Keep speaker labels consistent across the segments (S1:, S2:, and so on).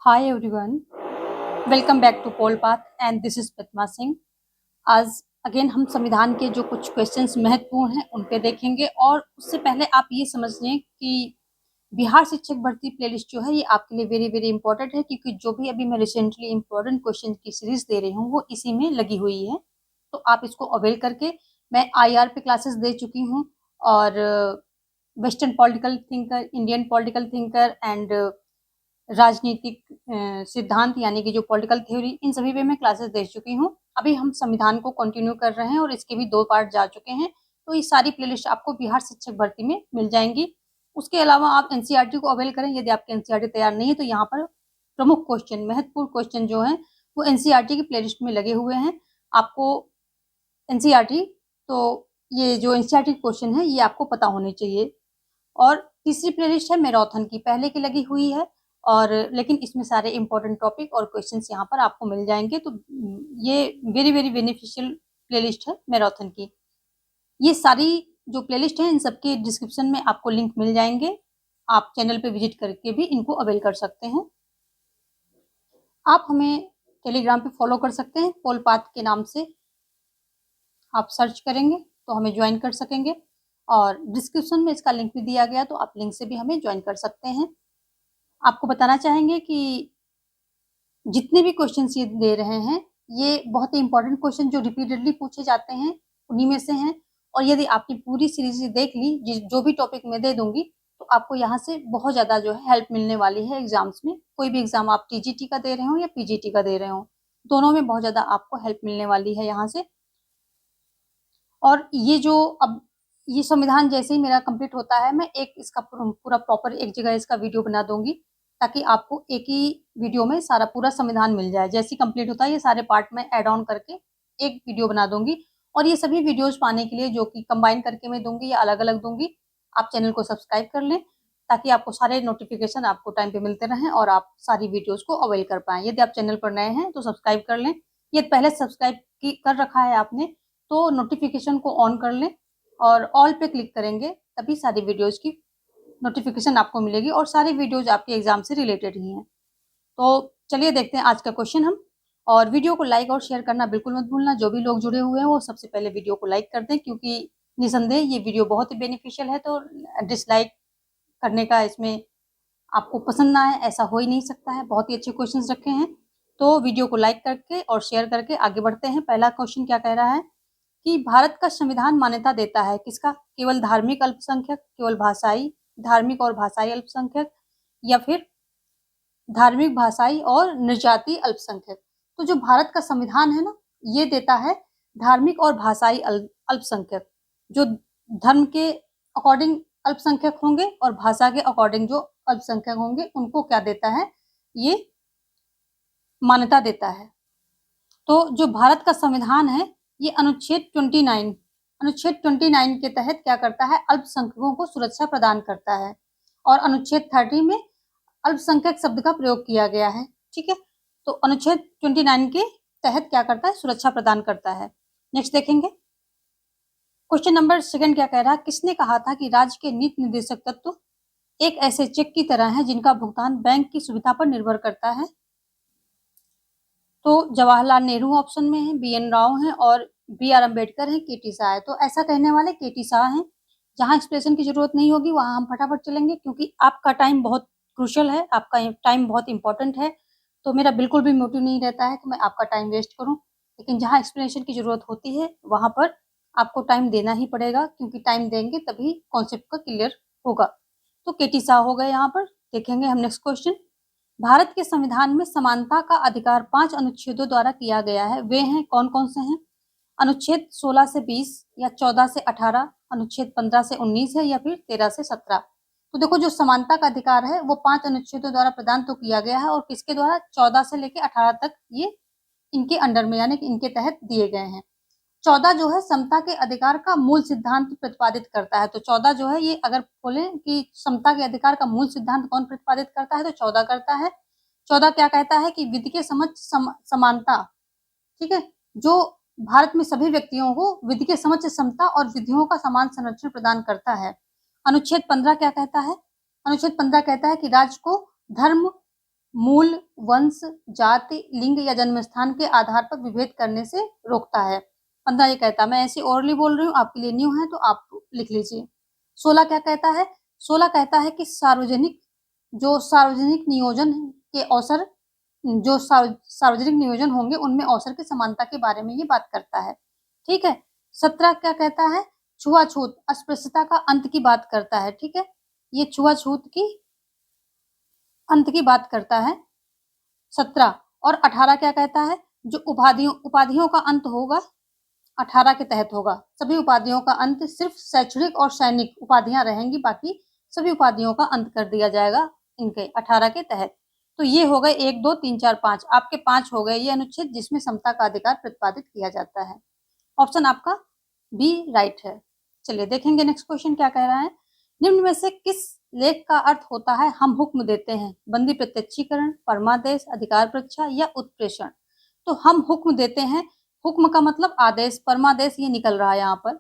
S1: Hi everyone, welcome back to Pole Path and this is Padma Singh. आज again हम संविधान के जो कुछ क्वेश्चंस महत्वपूर्ण हैं उन पे देखेंगे और उससे पहले आप ये समझ लें कि बिहार शिक्षक भर्ती प्लेलिस्ट जो है ये आपके लिए वेरी वेरी इंपॉर्टेंट है, क्योंकि जो भी अभी मैं रिसेंटली इंपॉर्टेंट क्वेश्चन की सीरीज दे रही हूँ वो इसी में लगी हुई है। तो आप इसको अवेल करके, मैं IR पे क्लासेस दे चुकी हूँ और western political thinker, Indian political thinker and राजनीतिक सिद्धांत यानी कि जो पॉलिटिकल थ्योरी, इन सभी पे मैं क्लासेस दे चुकी हूँ। अभी हम संविधान को कंटिन्यू कर रहे हैं और इसके भी 2 पार्ट जा चुके हैं। तो ये सारी प्लेलिस्ट आपको बिहार शिक्षक भर्ती में मिल जाएंगी। उसके अलावा आप NCERT को अवेल करें। यदि आपके NCERT तैयार नहीं है तो यहाँ पर प्रमुख क्वेश्चन, महत्वपूर्ण क्वेश्चन जो हैं वो NCERT की प्लेलिस्ट में लगे हुए हैं। आपको NCERT, तो ये जो NCERT क्वेश्चन है ये आपको पता होने चाहिए। और तीसरी प्लेलिस्ट है मैराथन की, पहले की लगी हुई है और लेकिन इसमें सारे इंपॉर्टेंट टॉपिक और क्वेश्चंस यहाँ पर आपको मिल जाएंगे। तो ये वेरी वेरी बेनिफिशियल प्लेलिस्ट है मैराथन की। ये सारी जो प्लेलिस्ट है इन सबके डिस्क्रिप्शन में आपको लिंक मिल जाएंगे। आप चैनल पे विजिट करके भी इनको अवेल कर सकते हैं। आप हमें टेलीग्राम पे फॉलो कर सकते हैं, पोल पाथ के नाम से आप सर्च करेंगे तो हमें ज्वाइन कर सकेंगे और डिस्क्रिप्शन में इसका लिंक भी दिया गया, तो आप लिंक से भी हमें ज्वाइन कर सकते हैं। आपको बताना चाहेंगे कि जितने भी क्वेश्चंस ये दे रहे हैं ये बहुत ही इंपॉर्टेंट क्वेश्चन जो रिपीटेडली पूछे जाते हैं उन्हीं में से हैं। और यदि आपने पूरी सीरीज देख ली, जो भी टॉपिक मैं दे दूंगी, तो आपको यहाँ से बहुत ज़्यादा जो है हेल्प मिलने वाली है एग्जाम्स में। कोई भी एग्जाम आप TGT का दे रहे हो या PGT का दे रहे हो, दोनों में बहुत ज़्यादा आपको हेल्प मिलने वाली है यहाँ से। और ये जो अब ये संविधान जैसे ही मेरा कंप्लीट होता है, मैं एक इसका पूरा प्रॉपर एक जगह इसका वीडियो बना दूंगी, ताकि आपको एक ही वीडियो में सारा पूरा संविधान मिल जाए। जैसे ही कंप्लीट होता है ये सारे पार्ट में ऐड ऑन करके एक वीडियो बना दूंगी। और ये सभी वीडियोज पाने के लिए, जो कि कंबाइन करके मैं दूंगी या अलग अलग दूंगी, आप चैनल को सब्सक्राइब कर लें, ताकि आपको सारे नोटिफिकेशन आपको टाइम पे मिलते रहें और आप सारी वीडियोज को अवेल कर पाएँ। यदि आप चैनल पर नए हैं तो सब्सक्राइब कर लें। ये पहले सब्सक्राइब कर रखा है आपने तो नोटिफिकेशन को ऑन कर लें और ऑल पे क्लिक करेंगे, तभी सारी वीडियोज की नोटिफिकेशन आपको मिलेगी और सारी वीडियोज आपके एग्जाम से रिलेटेड ही हैं। तो चलिए देखते हैं आज का क्वेश्चन हम। और वीडियो को लाइक और शेयर करना बिल्कुल मत भूलना। जो भी लोग जुड़े हुए हैं वो सबसे पहले वीडियो को लाइक कर दें, क्योंकि निसंदेह ये वीडियो बहुत ही बेनिफिशियल है। तो डिसलाइक करने का, इसमें आपको पसंद ना आए ऐसा हो ही नहीं सकता है। बहुत ही अच्छे क्वेश्चंस रखे हैं, तो वीडियो को लाइक करके और शेयर करके आगे बढ़ते हैं। पहला क्वेश्चन क्या कह रहा है कि भारत का संविधान मान्यता देता है किसका? केवल धार्मिक अल्पसंख्यक, केवल भाषाई, धार्मिक और भाषाई अल्पसंख्यक, या फिर धार्मिक, भाषाई और निर्जातीय अल्पसंख्यक। तो जो भारत का संविधान है ना, ये देता है धार्मिक और भाषाई अल्पसंख्यक। जो धर्म के अकॉर्डिंग अल्पसंख्यक होंगे और भाषा के अकॉर्डिंग जो अल्पसंख्यक होंगे, उनको क्या देता है? ये मान्यता देता है। तो जो भारत का संविधान है ये अनुच्छेद 29 के तहत क्या करता है? अल्पसंख्यकों को सुरक्षा प्रदान करता है। और अनुच्छेद 30 में अल्पसंख्यक शब्द का प्रयोग किया गया है। ठीक है, तो अनुच्छेद 29 के तहत क्या करता है? सुरक्षा प्रदान करता है। नेक्स्ट देखेंगे, क्वेश्चन नंबर 2 क्या कह रहा है? किसने कहा था कि राज्य के नीति निर्देशक तत्व एक ऐसे चेक की तरह है जिनका भुगतान बैंक की सुविधा पर निर्भर करता है? तो जवाहरलाल नेहरू ऑप्शन में है, BN राव है और BR अम्बेडकर है, KT शाह है। तो ऐसा कहने वाले KT शाह हैं। जहां एक्सप्रेशन की जरूरत नहीं होगी वहां हम फटाफट चलेंगे, क्योंकि आपका टाइम बहुत क्रूशियल है, आपका टाइम बहुत इंपॉर्टेंट है। तो मेरा बिल्कुल भी मोटिव नहीं रहता है कि मैं आपका टाइम वेस्ट करूं, लेकिन जहां एक्सप्लेनेशन की जरूरत होती है वहां पर आपको टाइम देना ही पड़ेगा, क्योंकि टाइम देंगे तभी कॉन्सेप्ट का क्लियर होगा। तो KT शाह हो गए यहाँ पर। देखेंगे हम नेक्स्ट क्वेश्चन। भारत के संविधान में समानता का अधिकार 5 अनुच्छेदों द्वारा किया गया है। वे हैं कौन कौन से हैं? अनुच्छेद 16 से 20 या 14 से 18, अनुच्छेद 15 से 19 है या फिर 13 से 17। तो देखो, जो समानता का अधिकार है वो 5 अनुच्छेदों द्वारा प्रदान तो किया गया है, और किसके द्वारा? 14 से लेकर 18 तक ये इनके अंडर में, यानी कि इनके तहत दिए गए हैं। 14 जो है समता के अधिकार का मूल सिद्धांत प्रतिपादित करता है। तो 14 जो है, ये अगर बोले कि समता के अधिकार का मूल सिद्धांत कौन प्रतिपादित करता है, तो 14 करता है। 14 क्या कहता है कि विधि के समक्ष समानता। ठीक है, जो भारत में सभी व्यक्तियों को विधि के समक्ष समता और विधियों का समान संरक्षण प्रदान करता है। अनुच्छेद 15 क्या कहता है? अनुच्छेद 15 कहता है कि राज्य को धर्म, मूल, वंश, जाति, लिंग या जन्म स्थान के आधार पर विभेद करने से रोकता है। 15 ये कहता है, मैं ऐसे ओरली बोल रही हूँ, आपके लिए न्यू है तो आप लिख लीजिए। 16 क्या कहता है? 16 कहता है कि सार्वजनिक नियोजन के अवसर, जो सार्वजनिक नियोजन होंगे उनमें अवसर की समानता के बारे में ये बात करता है। ठीक है। 17 क्या कहता है? छुआछूत, अस्पृश्यता का अंत की बात करता है। ठीक है, ये छुआछूत की अंत की बात करता है 17। और 18 क्या कहता है? जो उपाधियों का अंत होगा 18 के तहत होगा। सभी उपाधियों का अंत, सिर्फ शैक्षणिक और सैनिक उपाधियां रहेंगी, बाकी सभी उपाधियों का अंत कर दिया जाएगा इनके 18 के तहत। तो ये हो गए 1, 2, 3, 4, 5, आपके 5 हो गए ये अनुच्छेद जिसमें समता का अधिकार प्रतिपादित किया जाता है। ऑप्शन आपका बी राइट है। चलिए देखेंगे नेक्स्ट क्वेश्चन क्या कह रहा है। निम्न में से किस लेख का अर्थ होता है हम हुक्म देते हैं? बंदी प्रत्यक्षीकरण, परमादेश, अधिकार परीक्षा या उत्प्रेषण? तो हम हुक्म देते हैं, हुक्म का मतलब आदेश, परमादेश ये निकल रहा है यहाँ पर।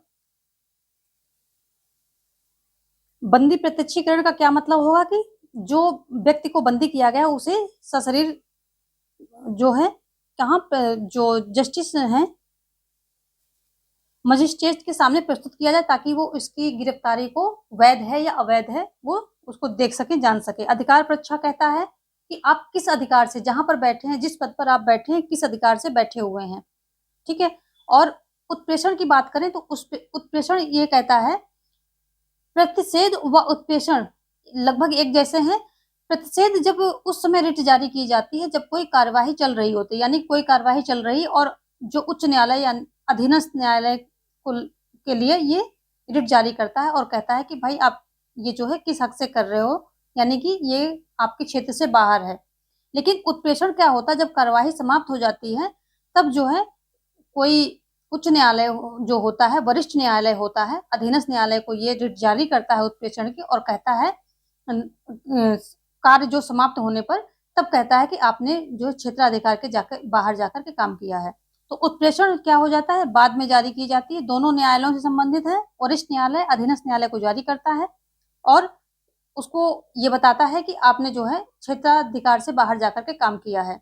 S1: बंदी प्रत्यक्षीकरण का क्या मतलब होगा कि जो व्यक्ति को बंदी किया गया उसे सशरीर जो है कहाँ पे जो जस्टिस है मजिस्ट्रेट के सामने प्रस्तुत किया जाए ताकि वो इसकी गिरफ्तारी को वैध है या अवैध है वो उसको देख सके, जान सके। अधिकार परीक्षा कहता है कि आप किस अधिकार से, जहां पर बैठे हैं, जिस पद पर आप बैठे हैं, किस अधिकार से बैठे हुए हैं। ठीक है। और उत्प्रेषण की बात करें तो उत्प्रेषण ये कहता है, प्रतिषेध व उत्प्रेषण लगभग एक जैसे हैं। प्रतिषेध जब उस समय रिट जारी की जाती है जब कोई कार्यवाही चल रही होती है, यानी कोई कार्यवाही चल रही और जो उच्च न्यायालय या अधीनस्थ न्यायालय के लिए ये रिट जारी करता है और कहता है कि भाई आप ये जो है किस हक से कर रहे हो, यानी कि ये आपके क्षेत्र से बाहर है। लेकिन उत्प्रेषण क्या होता है? जब कार्यवाही समाप्त हो जाती है तब जो है कोई उच्च न्यायालय जो होता है, वरिष्ठ न्यायालय होता है, अधीनस्थ न्यायालय को ये रिट जारी करता है उत्प्रेषण की और कहता है कार्य जो समाप्त होने पर तब कहता है कि आपने जो क्षेत्राधिकार के जाकर बाहर जाकर के काम किया है। तो उत्प्रेषण क्या हो जाता है? बाद में जारी की जाती है, दोनों न्यायालयों से संबंधित है। वरिष्ठ न्यायालय अधीनस्थ न्यायालय को जारी करता है और उसको ये बताता है कि आपने जो है क्षेत्राधिकार से बाहर जाकर के काम किया है।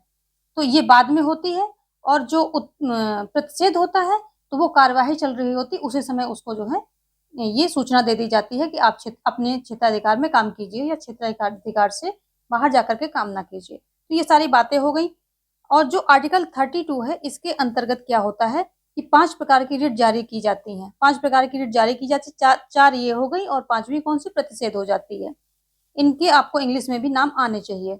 S1: तो ये बाद में होती है। और जो प्रतिषेध होता है तो वो कार्यवाही चल रही होती, उसी समय उसको जो है ये सूचना दे दी जाती है कि आप अपने क्षेत्राधिकार में काम कीजिए या क्षेत्राधिकार से बाहर जाकर के काम ना कीजिए। तो ये सारी बातें हो गई। और जो आर्टिकल 32 है इसके अंतर्गत क्या होता है कि 5 प्रकार की रिट जारी की जाती हैं। 5 प्रकार की रिट जारी की जाती है, चार ये हो गई और 5वीं कौन सी? प्रतिषेध हो जाती है। इनके आपको इंग्लिश में भी नाम आने चाहिए।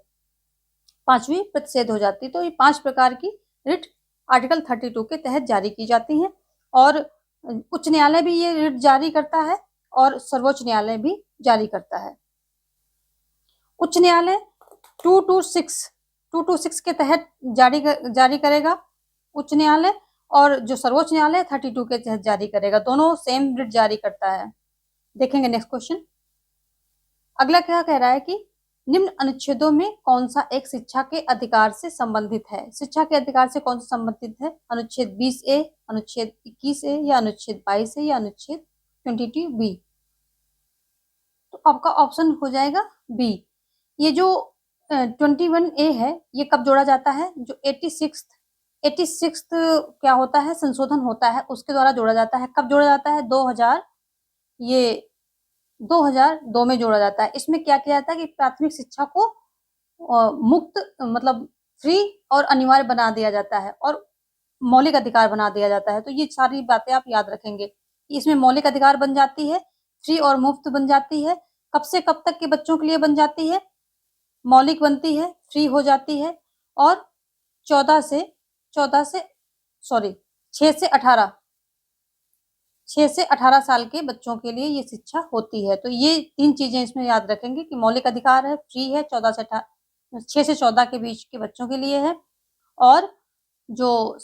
S1: 5वीं प्रतिषेध हो जाती है। तो ये 5 प्रकार की रिट आर्टिकल 32 के तहत जारी की जाती हैं और उच्च न्यायालय भी ये रिट जारी करता है और सर्वोच्च न्यायालय भी जारी करता है। उच्च न्यायालय 226 के तहत जारी करेगा उच्च न्यायालय, और जो सर्वोच्च न्यायालय 32 के तहत जारी करेगा। दोनों सेम रिट जारी करता है। देखेंगे नेक्स्ट क्वेश्चन। अगला क्या कह रहा है कि निम्न अनुच्छेदों में कौन सा एक शिक्षा के अधिकार से संबंधित है? शिक्षा के अधिकार से कौन सा संबंधित है? अनुच्छेद 20A, अनुच्छेद 21A या अनुच्छेद 22A या अनुच्छेद 22B? तो आपका ऑप्शन हो जाएगा बी। ये जो 21A है ये कब जोड़ा जाता है? जो 86th क्या होता है? संशोधन होता है, उसके द्वारा जोड़ा जाता है। कब जोड़ा जाता है? 2002 में जोड़ा जाता है। इसमें क्या किया जाता है कि प्राथमिक शिक्षा को मुक्त मतलब फ्री और अनिवार्य बना दिया जाता है और मौलिक अधिकार बना दिया जाता है। तो ये सारी बातें आप याद रखेंगे। इसमें मौलिक अधिकार बन जाती है, फ्री और मुफ्त बन जाती है। कब से कब तक के बच्चों के लिए बन जाती है? मौलिक बनती है, फ्री हो जाती है और 14 से 6 से 18 साल के बच्चों के लिए ये शिक्षा होती है। तो ये 3 चीजें इसमें याद रखेंगे कि मौलिक अधिकार है, फ्री है, 6 से 14 के बीच के बच्चों के लिए है, और जो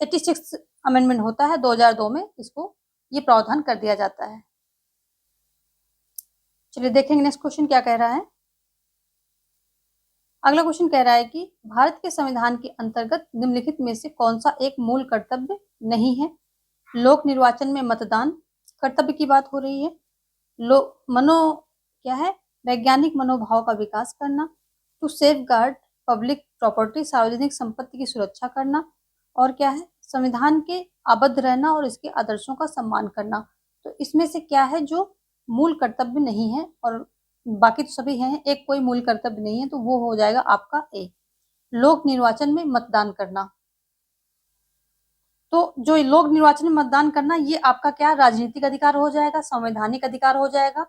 S1: 86 अमेंडमेंट होता है 2002 में, इसको ये प्रावधान कर दिया जाता है। चलिए देखेंगे नेक्स्ट क्वेश्चन क्या कह रहा है। अगला क्वेश्चन कह रहा है कि भारत के संविधान के अंतर्गत निम्नलिखित में से कौन सा एक मूल कर्तव्य नहीं है? लोक निर्वाचन में मतदान कर्तव्य की बात हो रही है। क्या है? वैज्ञानिक मनोभाव का विकास करना, to safeguard public property, सार्वजनिक संपत्ति की सुरक्षा करना, और क्या है, संविधान के आबद्ध रहना और इसके आदर्शों का सम्मान करना। तो इसमें से क्या है जो मूल कर्तव्य नहीं है, और बाकी तो सभी हैं, एक कोई मूल कर्तव्य नहीं है, तो वो हो जाएगा आपका ए, लोक निर्वाचन में मतदान करना। तो जो लोक निर्वाचन में मतदान करना, ये आपका क्या राजनीतिक अधिकार हो जाएगा, संवैधानिक अधिकार हो जाएगा,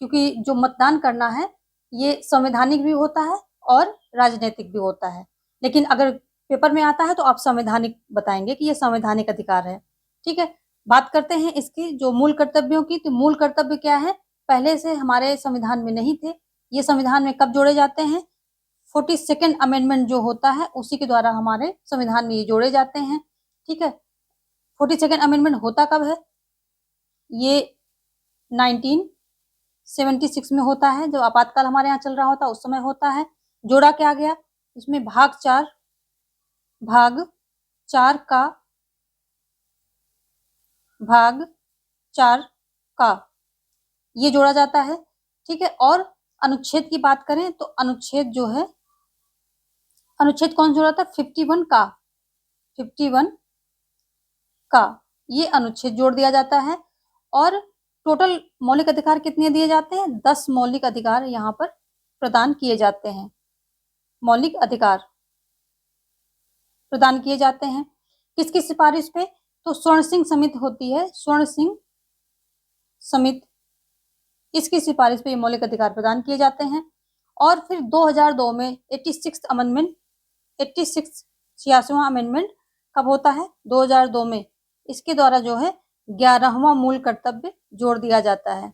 S1: क्योंकि जो मतदान करना है ये संवैधानिक भी होता है और राजनीतिक भी होता है। लेकिन अगर पेपर में आता है तो आप संवैधानिक बताएंगे कि ये संवैधानिक अधिकार है। ठीक है, बात करते हैं इसकी जो मूल कर्तव्यों की। तो मूल कर्तव्य क्या है, पहले से हमारे संविधान में नहीं थे, ये संविधान में कब जोड़े जाते हैं, 42nd अमेंडमेंट जो होता है उसी के द्वारा हमारे संविधान में ये जोड़े जाते हैं। ठीक है, 42nd अमेंडमेंट होता कब है, ये 1976 में होता है, जब आपातकाल हमारे यहाँ चल रहा होता उस समय होता है। जोड़ा क्या गया, इसमें भाग 4 का ये जोड़ा जाता है। ठीक है, और अनुच्छेद की बात करें तो अनुच्छेद जो है, अनुच्छेद कौन जोड़ा था, 51 का ये अनुच्छेद जोड़ दिया जाता है। और टोटल मौलिक अधिकार कितने दिए जाते हैं, 10 मौलिक अधिकार यहाँ पर प्रदान किए जाते हैं, मौलिक अधिकार प्रदान किए जाते हैं। किसकी सिफारिश पे, तो स्वर्ण सिंह समिति होती है, स्वर्ण सिंह समिति, इसकी सिफारिश पे ये मौलिक अधिकार प्रदान किए जाते हैं। और फिर 2002 में 86 अमेंडमेंट, 86वां अमेंडमेंट कब होता है, 2002 में, इसके द्वारा जो है 11वां मूल कर्तव्य जोड़ दिया जाता है,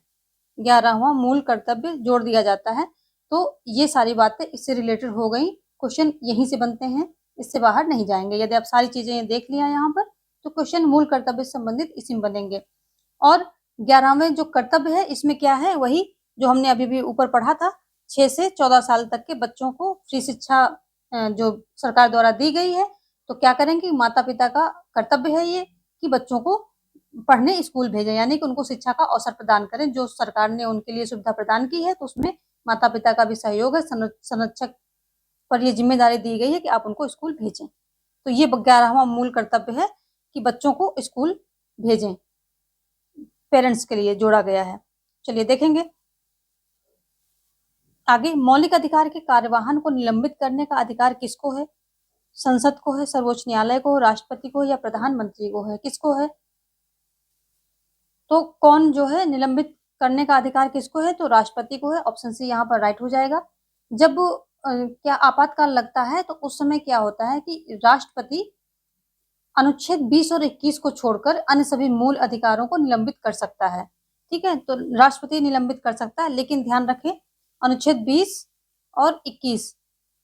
S1: 11वां मूल कर्तव्य जोड़ दिया जाता है। तो ये सारी बातें इससे रिलेटेड हो गई, क्वेश्चन यहीं से बनते हैं, इससे बाहर नहीं जाएंगे। यदि आप सारी चीजें देख लिया यहाँ पर तो क्वेश्चन मूल कर्तव्य से संबंधित इसी में बनेंगे। और 11वें जो कर्तव्य है इसमें क्या है, वही जो हमने अभी भी ऊपर पढ़ा था, 6 से 14 साल तक के बच्चों को फ्री शिक्षा जो सरकार द्वारा दी गई है, तो क्या करेंगे, माता पिता का कर्तव्य है ये कि बच्चों को पढ़ने स्कूल भेजें, यानी कि उनको शिक्षा का अवसर प्रदान करें। जो सरकार ने उनके लिए सुविधा प्रदान की है तो उसमें माता पिता का भी सहयोग है, संरक्षक पर ये जिम्मेदारी दी गई है कि आप उनको स्कूल भेजें। तो ये 11वां मूल कर्तव्य है कि बच्चों को स्कूल भेजें, पेरेंट्स के लिए जोड़ा गया है। चलिए देखेंगे आगे, मौलिक अधिकार के कार्यवाहन को निलंबित करने का अधिकार किसको है, संसद को है, सर्वोच्च न्यायालय को, राष्ट्रपति को, या प्रधानमंत्री को है, किसको है। तो कौन जो है निलंबित करने का अधिकार किसको है, तो राष्ट्रपति को है, ऑप्शन सी यहाँ पर राइट हो जाएगा। जब क्या आपातकाल लगता है तो उस समय क्या होता है कि राष्ट्रपति अनुच्छेद 20 और 21 को छोड़कर अन्य सभी मूल अधिकारों को निलंबित कर सकता है। ठीक है, तो राष्ट्रपति निलंबित कर सकता है, लेकिन ध्यान रखें अनुच्छेद 20 और 21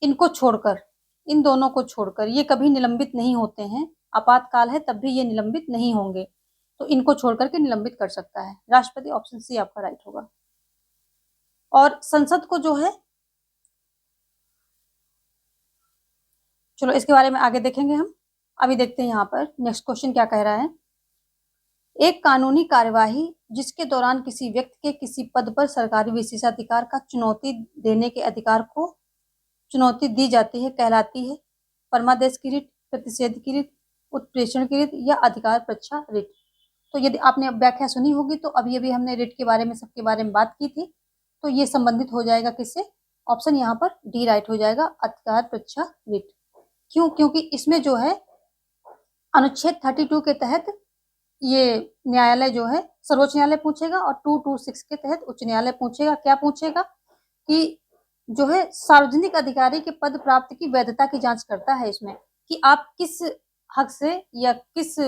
S1: इनको छोड़कर, इन दोनों को छोड़कर ये कभी निलंबित नहीं होते हैं, आपातकाल है तब भी ये निलंबित नहीं होंगे, तो इनको छोड़कर के निलंबित कर सकता है राष्ट्रपति, ऑप्शन सी आपका राइट होगा। और संसद को जो है, चलो इसके बारे में आगे देखेंगे हम, अभी देखते हैं यहाँ पर नेक्स्ट क्वेश्चन क्या कह रहा है। एक कानूनी कार्यवाही जिसके दौरान किसी व्यक्ति के किसी पद पर सरकारी विशेषाधिकार का चुनौती देने के अधिकार को चुनौती दी जाती है कहलाती है परमादेश की रिट, प्रतिषेध की रिट, उत्प्रेषण की रिट, या अधिकार परीक्षा रिट। तो यदि आपने व्याख्या सुनी होगी तो अभी हमने रिट के बारे में, सबके बारे में बात की थी, तो ये संबंधित हो जाएगा किससे, ऑप्शन यहाँ पर डी राइट हो जाएगा, अधिकार परीक्षा रिट। क्यों, क्योंकि इसमें जो है अनुच्छेद 32 के तहत ये न्यायालय जो है सर्वोच्च न्यायालय पूछेगा, और 226 के तहत उच्च न्यायालय पूछेगा। क्या पूछेगा कि जो है सार्वजनिक अधिकारी के पद प्राप्ति की वैधता की जांच करता है इसमें, कि आप किस हक से या किस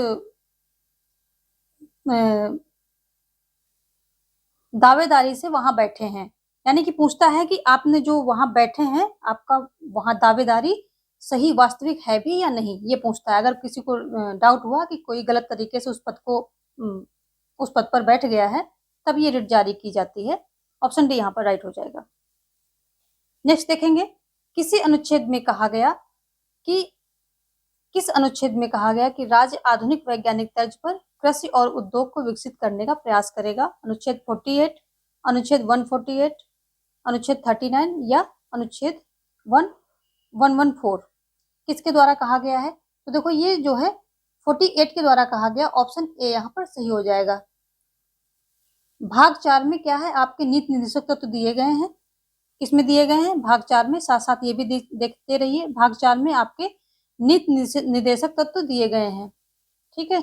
S1: दावेदारी से वहां बैठे हैं, यानी कि पूछता है कि आपने जो वहां बैठे हैं आपका वहां दावेदारी सही वास्तविक है भी या नहीं, ये पूछता है। अगर किसी को डाउट हुआ कि कोई गलत तरीके से उस पद पर बैठ गया है, तब ये रिट जारी की जाती है, ऑप्शन डी यहाँ पर राइट हो जाएगा। नेक्स्ट देखेंगे, किसी अनुच्छेद में कहा गया कि किस अनुच्छेद में कहा गया कि राज्य आधुनिक वैज्ञानिक तर्ज पर कृषि और उद्योग को विकसित करने का प्रयास करेगा, अनुच्छेद 48, अनुच्छेद 148, अनुच्छेद 39 या अनुच्छेद 1 114 किसके द्वारा कहा गया है? तो देखो ये जो है 48 के द्वारा कहा गया, ऑप्शन ए यहाँ पर सही हो जाएगा। भाग 4 में क्या है, आपके नीति निर्देशक तत्व दिए गए हैं। किसमें दिए गए हैं? भाग 4 में। साथ साथ ये भी देखते रहिए, भाग 4 में आपके नीति निर्देशक तत्व दिए गए हैं, ठीक है।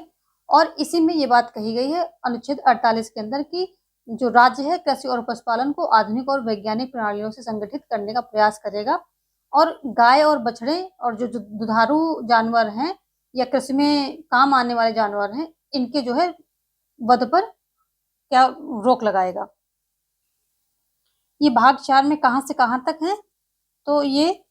S1: और इसी में ये बात कही गई है अनुच्छेद 48 के अंदर कि जो राज्य है कृषि और पशुपालन को आधुनिक और वैज्ञानिक प्रणालियों से संगठित करने का प्रयास करेगा, और गाय और बछड़े और जो दुधारू जानवर हैं या कृषि में काम आने वाले जानवर हैं, इनके जो है वध पर क्या रोक लगाएगा। ये भाग 4 में कहां से कहां तक है? तो ये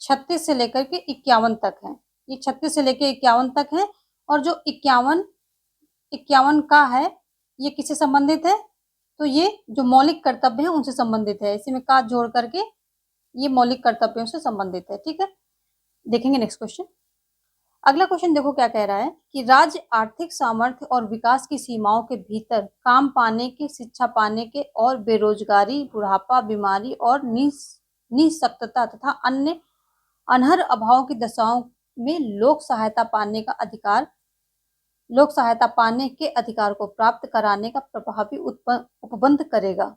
S1: 36 से लेकर के 51 तक है। ये 36 से लेकर 51 तक है, और जो 51 का है ये किससे संबंधित है? तो ये जो मौलिक कर्तव्य है उनसे संबंधित है। इसी में का जोड़ करके ये मौलिक कर्तव्यों से संबंधित है, ठीक है। देखेंगे नेक्स्ट क्वेश्चन। अगला क्वेश्चन देखो क्या कह रहा है कि राज्य आर्थिक सामर्थ्य और विकास की सीमाओं के भीतर काम पाने के, शिक्षा पाने के और बेरोजगारी, बुढ़ापा, बीमारी और निःशक्तता तथा अन्य अनहर अभाव की दशाओं में लोक सहायता पाने के अधिकार को प्राप्त कराने का प्रभावी उपबंध करेगा।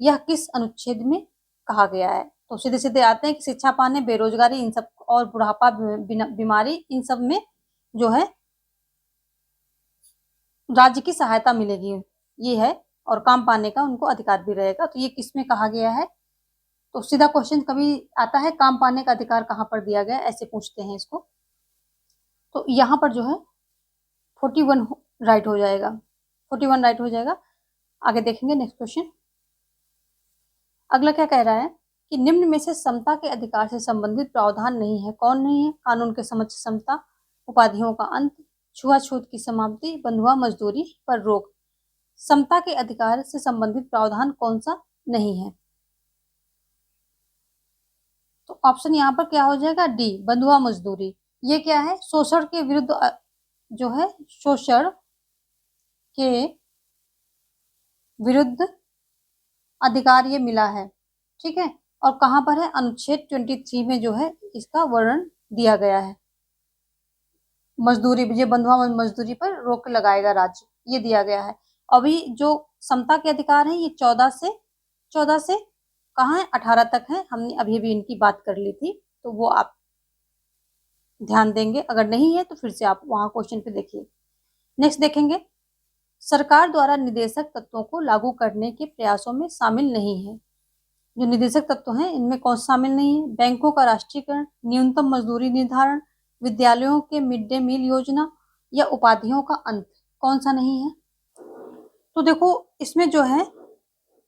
S1: यह किस अनुच्छेद में कहा गया है? तो सीधे सीधे आते हैं कि शिक्षा पाने, बेरोजगारी, इन सब और बुढ़ापा, बीमारी, इन सब में जो है राज्य की सहायता मिलेगी, ये है, और काम पाने का उनको अधिकार भी रहेगा। तो ये किस में कहा गया है? तो सीधा क्वेश्चन कभी आता है काम पाने का अधिकार कहाँ पर दिया गया, ऐसे पूछते हैं इसको। तो यहाँ पर जो है 41 राइट हो जाएगा, 41 राइट हो जाएगा। आगे देखेंगे नेक्स्ट क्वेश्चन। अगला क्या कह रहा है कि निम्न में से समता के अधिकार से संबंधित प्रावधान नहीं है। कौन नहीं है? कानून के समक्ष समता, उपाधियों का अंत, छुआछूत की समाप्ति, बंधुआ मजदूरी पर रोक। समता के अधिकार से संबंधित प्रावधान कौन सा नहीं है? तो ऑप्शन यहाँ पर क्या हो जाएगा? डी, बंधुआ मजदूरी। ये क्या है? शोषण के विरुद्ध जो है, शोषण के विरुद्ध अधिकार ये मिला है, ठीक है। और कहां पर है? अनुच्छेद 23 में जो है इसका वर्णन दिया गया है। मजदूरी, ये बंधुआ मजदूरी पर रोक लगाएगा राज्य, ये दिया गया है। अभी जो समता के अधिकार है ये 14 से कहाँ है? 18 तक है। हमने अभी भी इनकी बात कर ली थी, तो वो आप ध्यान देंगे। अगर नहीं है तो फिर से आप वहां क्वेश्चन पे देखिए। नेक्स्ट देखेंगे, सरकार द्वारा निदेशक तत्वों को लागू करने के प्रयासों में शामिल नहीं है। जो निदेशक तत्व हैं इनमें कौन शामिल नहीं है? बैंकों का राष्ट्रीयकरण, न्यूनतम मजदूरी निर्धारण, विद्यालयों के मिड डे मील योजना या उपाधियों का अंत। कौन सा नहीं है? तो देखो इसमें जो है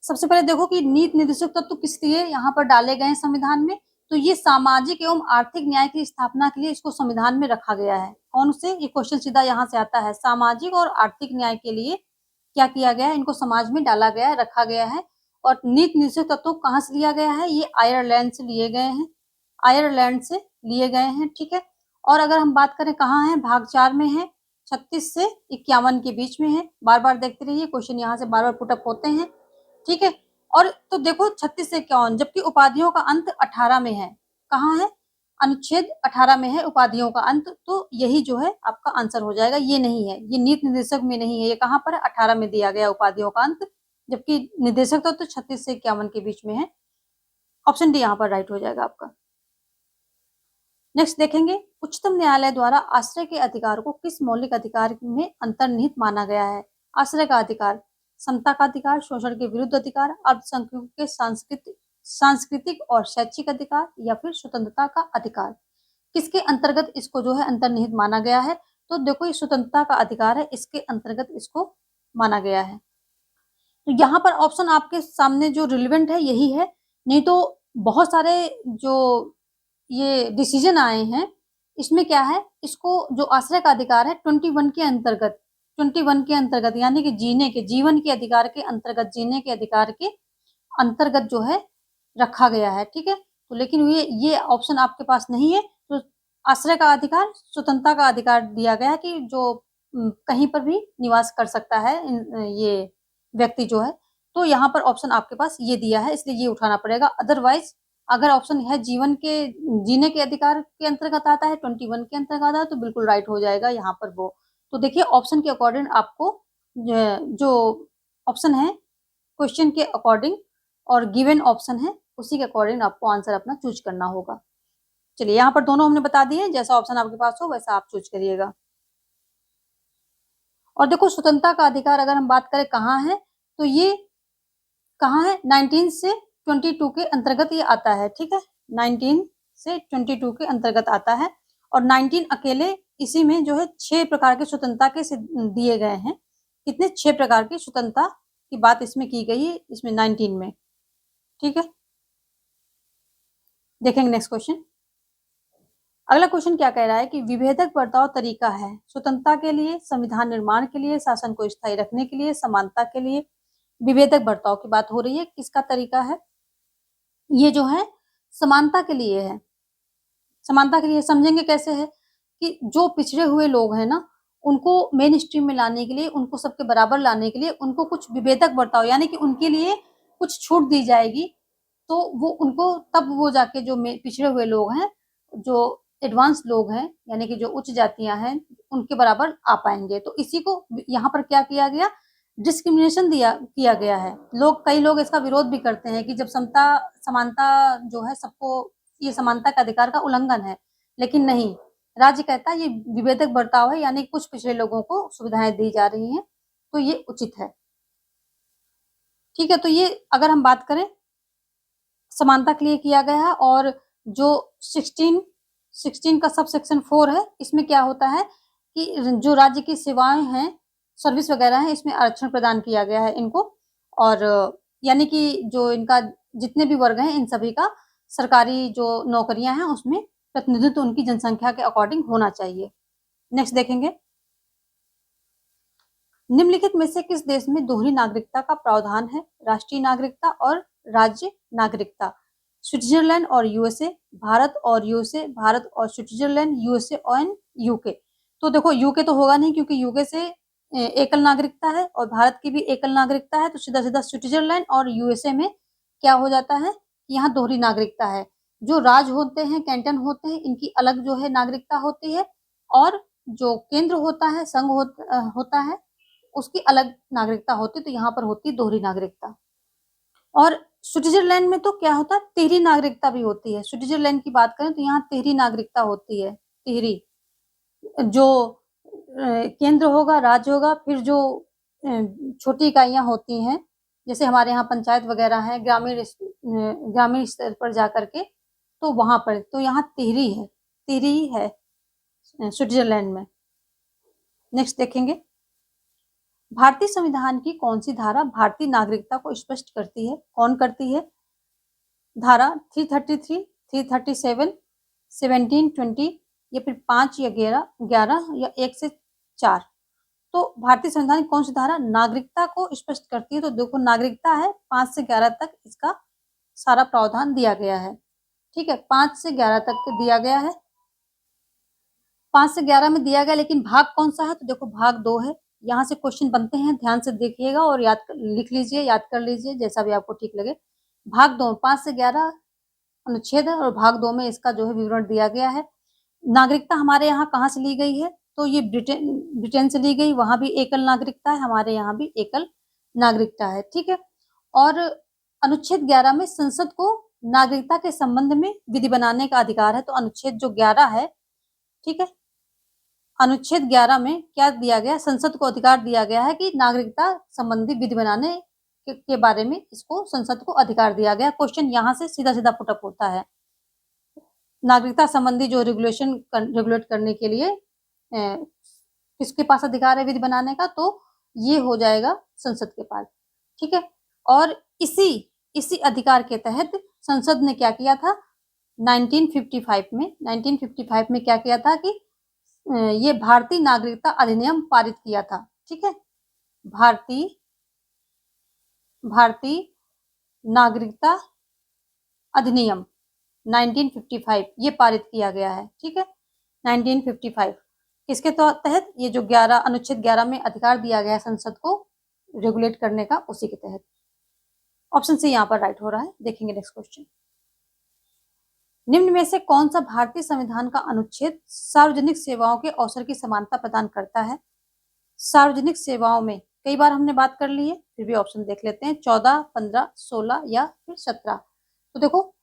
S1: सबसे पहले देखो कि नीति निर्देशक तत्व किस लिए यहाँ पर डाले गए हैं संविधान में। तो ये सामाजिक एवं आर्थिक न्याय की स्थापना के लिए इसको संविधान में रखा गया है। कौन से? ये क्वेश्चन सीधा यहाँ से आता है। सामाजिक और आर्थिक न्याय के लिए क्या किया गया है? इनको समाज में डाला गया है, रखा गया है। और नीति निर्देशक तत्व कहाँ से लिया गया है? ये आयरलैंड से लिए गए हैं, आयरलैंड से लिए गए हैं, ठीक है। और अगर हम बात करें कहाँ है, भाग 4 में है, 36 से 51 के बीच में है। बार बार देखते रहिए, क्वेश्चन यहाँ से बार बार पुटअप होते हैं, ठीक है। और तो देखो 36 से 51, जबकि उपाधियों का अंत 18 में है। कहाँ है? अनुच्छेद 18 में है उपाधियों का अंत। तो यही जो है आपका आंसर हो जाएगा। ये नहीं है, ये नीति निर्देशक में नहीं है। ये कहाँ पर है? 18 में दिया गया उपाधियों का अंत, जबकि निर्देशक तो 36 से 51 के बीच में है। ऑप्शन डी यहाँ पर राइट हो जाएगा आपका। नेक्स्ट देखेंगे, उच्चतम न्यायालय द्वारा आश्रय के अधिकार को किस मौलिक अधिकार में अंतर्निहित माना गया है? आश्रय का अधिकार, समता का अधिकार, शोषण के विरुद्ध अधिकार, अल्पसंख्यकों के सांस्कृतिक और शैक्षिक अधिकार, या फिर स्वतंत्रता का अधिकार। किसके अंतर्गत इसको जो है अंतर्निहित माना गया है? तो देखो ये स्वतंत्रता का अधिकार है, इसके अंतर्गत इसको माना गया है। तो यहाँ पर ऑप्शन आपके सामने जो रिलेवेंट है यही है, नहीं तो बहुत सारे जो ये डिसीजन आए हैं इसमें क्या है, इसको जो आश्रय का अधिकार है 21 के अंतर्गत यानी कि जीवन के अधिकार के अंतर्गत, जीने के अधिकार के अंतर्गत जो है रखा गया है, ठीक है। तो लेकिन ये ऑप्शन आपके पास नहीं है। तो आश्रय का अधिकार, स्वतंत्रता का अधिकार दिया गया है कि जो कहीं पर भी निवास कर सकता है ये व्यक्ति जो है। तो यहाँ पर ऑप्शन आपके पास ये दिया है, इसलिए ये उठाना पड़ेगा। अदरवाइज अगर ऑप्शन है जीवन के जीने के अधिकार के अंतर्गत आता है, 21 के अंतर्गत आता है, तो बिल्कुल राइट हो जाएगा यहाँ पर वो। तो देखिए ऑप्शन के अकॉर्डिंग आपको जो ऑप्शन है क्वेश्चन के अकॉर्डिंग और गिवन ऑप्शन है उसी के अकॉर्डिंग आपको आंसर अपना चूज करना होगा। चलिए यहाँ पर दोनों हमने बता दिए, जैसा ऑप्शन आपके पास हो वैसा आप चूज करिएगा। और देखो स्वतंत्रता का अधिकार अगर हम बात करें कहाँ है, तो ये कहाँ है, 19 से 22 के अंतर्गत ये आता है। ठीक है, 19 से 22 के अंतर्गत आता है। और 19 अकेले इसी में जो है 6 प्रकार के स्वतंत्रता के दिए गए हैं। कितने, 6 प्रकार की स्वतंत्रता की बात इसमें की गई है, इसमें 19 में। ठीक है, देखेंगे नेक्स्ट क्वेश्चन। अगला क्वेश्चन क्या कह रहा है कि विभेदक बर्ताव तरीका है स्वतंत्रता के लिए, संविधान निर्माण के लिए, शासन को स्थायी रखने के लिए, समानता के लिए। विभेदक बर्ताव की बात हो रही है, किसका तरीका है, ये जो है समानता के लिए है। समानता के लिए समझेंगे कैसे है कि जो पिछड़े हुए लोग हैं ना, उनको मेन स्ट्रीम में लाने के लिए, उनको सबके बराबर लाने के लिए उनको कुछ विभेदक बर्ताव यानी कि उनके लिए कुछ छूट दी जाएगी, तो वो उनको तब वो जाके जो पिछड़े हुए लोग हैं, जो एडवांस लोग हैं यानी कि जो उच्च जातियां हैं, उनके बराबर आ पाएंगे। तो इसी को यहाँ पर क्या किया गया, डिस्क्रिमिनेशन किया गया है। कई लोग इसका विरोध भी करते हैं कि जब समानता जो है सबको, ये समानता का अधिकार का उल्लंघन है, लेकिन नहीं, राज्य कहता है ये विभेदक बर्ताव है, यानी कुछ पिछड़े लोगों को सुविधाएं दी जा रही हैं, तो ये उचित है। ठीक है, तो ये अगर हम बात करें समानता के लिए किया गया है। और जो 16 का सब सेक्शन 4 है, इसमें क्या होता है कि जो राज्य की सेवाएं हैं, सर्विस वगैरह है, इसमें आरक्षण प्रदान किया गया है इनको। और यानी कि जो इनका जितने भी वर्ग हैं, इन सभी का सरकारी जो नौकरियां हैं उसमें प्रतिनिधित्व उनकी जनसंख्या के अकॉर्डिंग होना चाहिए। नेक्स्ट देखेंगे, निम्नलिखित में से किस देश में दोहरी नागरिकता का प्रावधान है, राष्ट्रीय नागरिकता और राज्य नागरिकता। स्विट्जरलैंड और यूएसए, भारत और यूएसए, भारत और स्विट्जरलैंड, यूएसए और यूके। तो देखो यूके तो होगा नहीं क्योंकि यूके से एकल नागरिकता है और भारत की भी एकल नागरिकता है, तो सीधा सीधा स्विट्जरलैंड और यूएसए में क्या हो जाता है, यहाँ दोहरी नागरिकता है। जो राज्य होते हैं, कैंटन होते हैं, इनकी अलग जो है नागरिकता होती है, और जो केंद्र होता है, संघ होता है, उसकी अलग नागरिकता होती है। तो यहाँ पर होती है दोहरी नागरिकता। और स्विट्जरलैंड में तो क्या होता है, तिहरी नागरिकता भी होती है। स्विट्जरलैंड की बात करें तो यहाँ तिहरी नागरिकता होती है। तिहरी, जो केंद्र होगा, राज्य होगा, फिर जो छोटी इकाइयां होती हैं, जैसे हमारे यहाँ पंचायत वगैरह है, ग्रामीण स्तर पर जाकर के, तो वहां पर तो यहाँ तिहरी है स्विट्जरलैंड में। नेक्स्ट देखेंगे, भारतीय संविधान की कौन सी धारा भारतीय नागरिकता को स्पष्ट करती है, कौन करती है। धारा 333, 337, 17, 20 या फिर 5 या 11 या 1 से 4। तो भारतीय संविधान की कौन सी धारा नागरिकता को स्पष्ट करती है, तो देखो नागरिकता है 5 से 11 तक इसका सारा प्रावधान दिया गया है। ठीक है, 5 से 11 तक दिया गया है, 5 से 11 में दिया गया, लेकिन भाग कौन सा है, तो देखो भाग 2 है। यहाँ से क्वेश्चन बनते हैं, ध्यान से देखिएगा और लिख लीजिए, याद कर लीजिए, जैसा भी आपको ठीक लगे। भाग 2 5 से 11 अनुच्छेद है और भाग 2 में इसका जो है विवरण दिया गया है। नागरिकता हमारे यहाँ कहाँ से ली गई है, तो ये ब्रिटेन से ली गई, वहां भी एकल नागरिकता है, हमारे यहाँ भी एकल नागरिकता है। ठीक है, और अनुच्छेद 11 में संसद को नागरिकता के संबंध में विधि बनाने का अधिकार है। तो अनुच्छेद जो 11 है, ठीक है, अनुच्छेद 11 में क्या दिया गया, संसद को अधिकार दिया गया है कि नागरिकता संबंधी विधि बनाने के बारे में इसको संसद को अधिकार दिया गया। क्वेश्चन यहाँ से सीधा सीधा पुटअप होता है, नागरिकता संबंधी जो रेगुलेट करने के लिए किसके पास अधिकार है विधि बनाने का, तो ये हो जाएगा संसद के पास। ठीक है, और इसी अधिकार के तहत संसद ने क्या किया था 1955 में क्या किया था कि ये भारतीय नागरिकता अधिनियम पारित किया था। ठीक है, भारतीय नागरिकता अधिनियम 1955 ये पारित किया गया है। ठीक है, 1955 किसके तहत, ये जो 11 अनुच्छेद 11 में अधिकार दिया गया है संसद को रेगुलेट करने का, उसी के तहत। ऑप्शन सी यहाँ पर राइट हो रहा है। देखेंगे नेक्स्ट क्वेश्चन। निम्न में से कौन सा भारतीय संविधान का अनुच्छेद सार्वजनिक सेवाओं के अवसर की समानता प्रदान करता है? सार्वजनिक सेवाओं में कई बार हमने बात कर ली है, फिर भी ऑप्शन देख लेते हैं। 14, 15, 16 या फिर 17। तो देखो,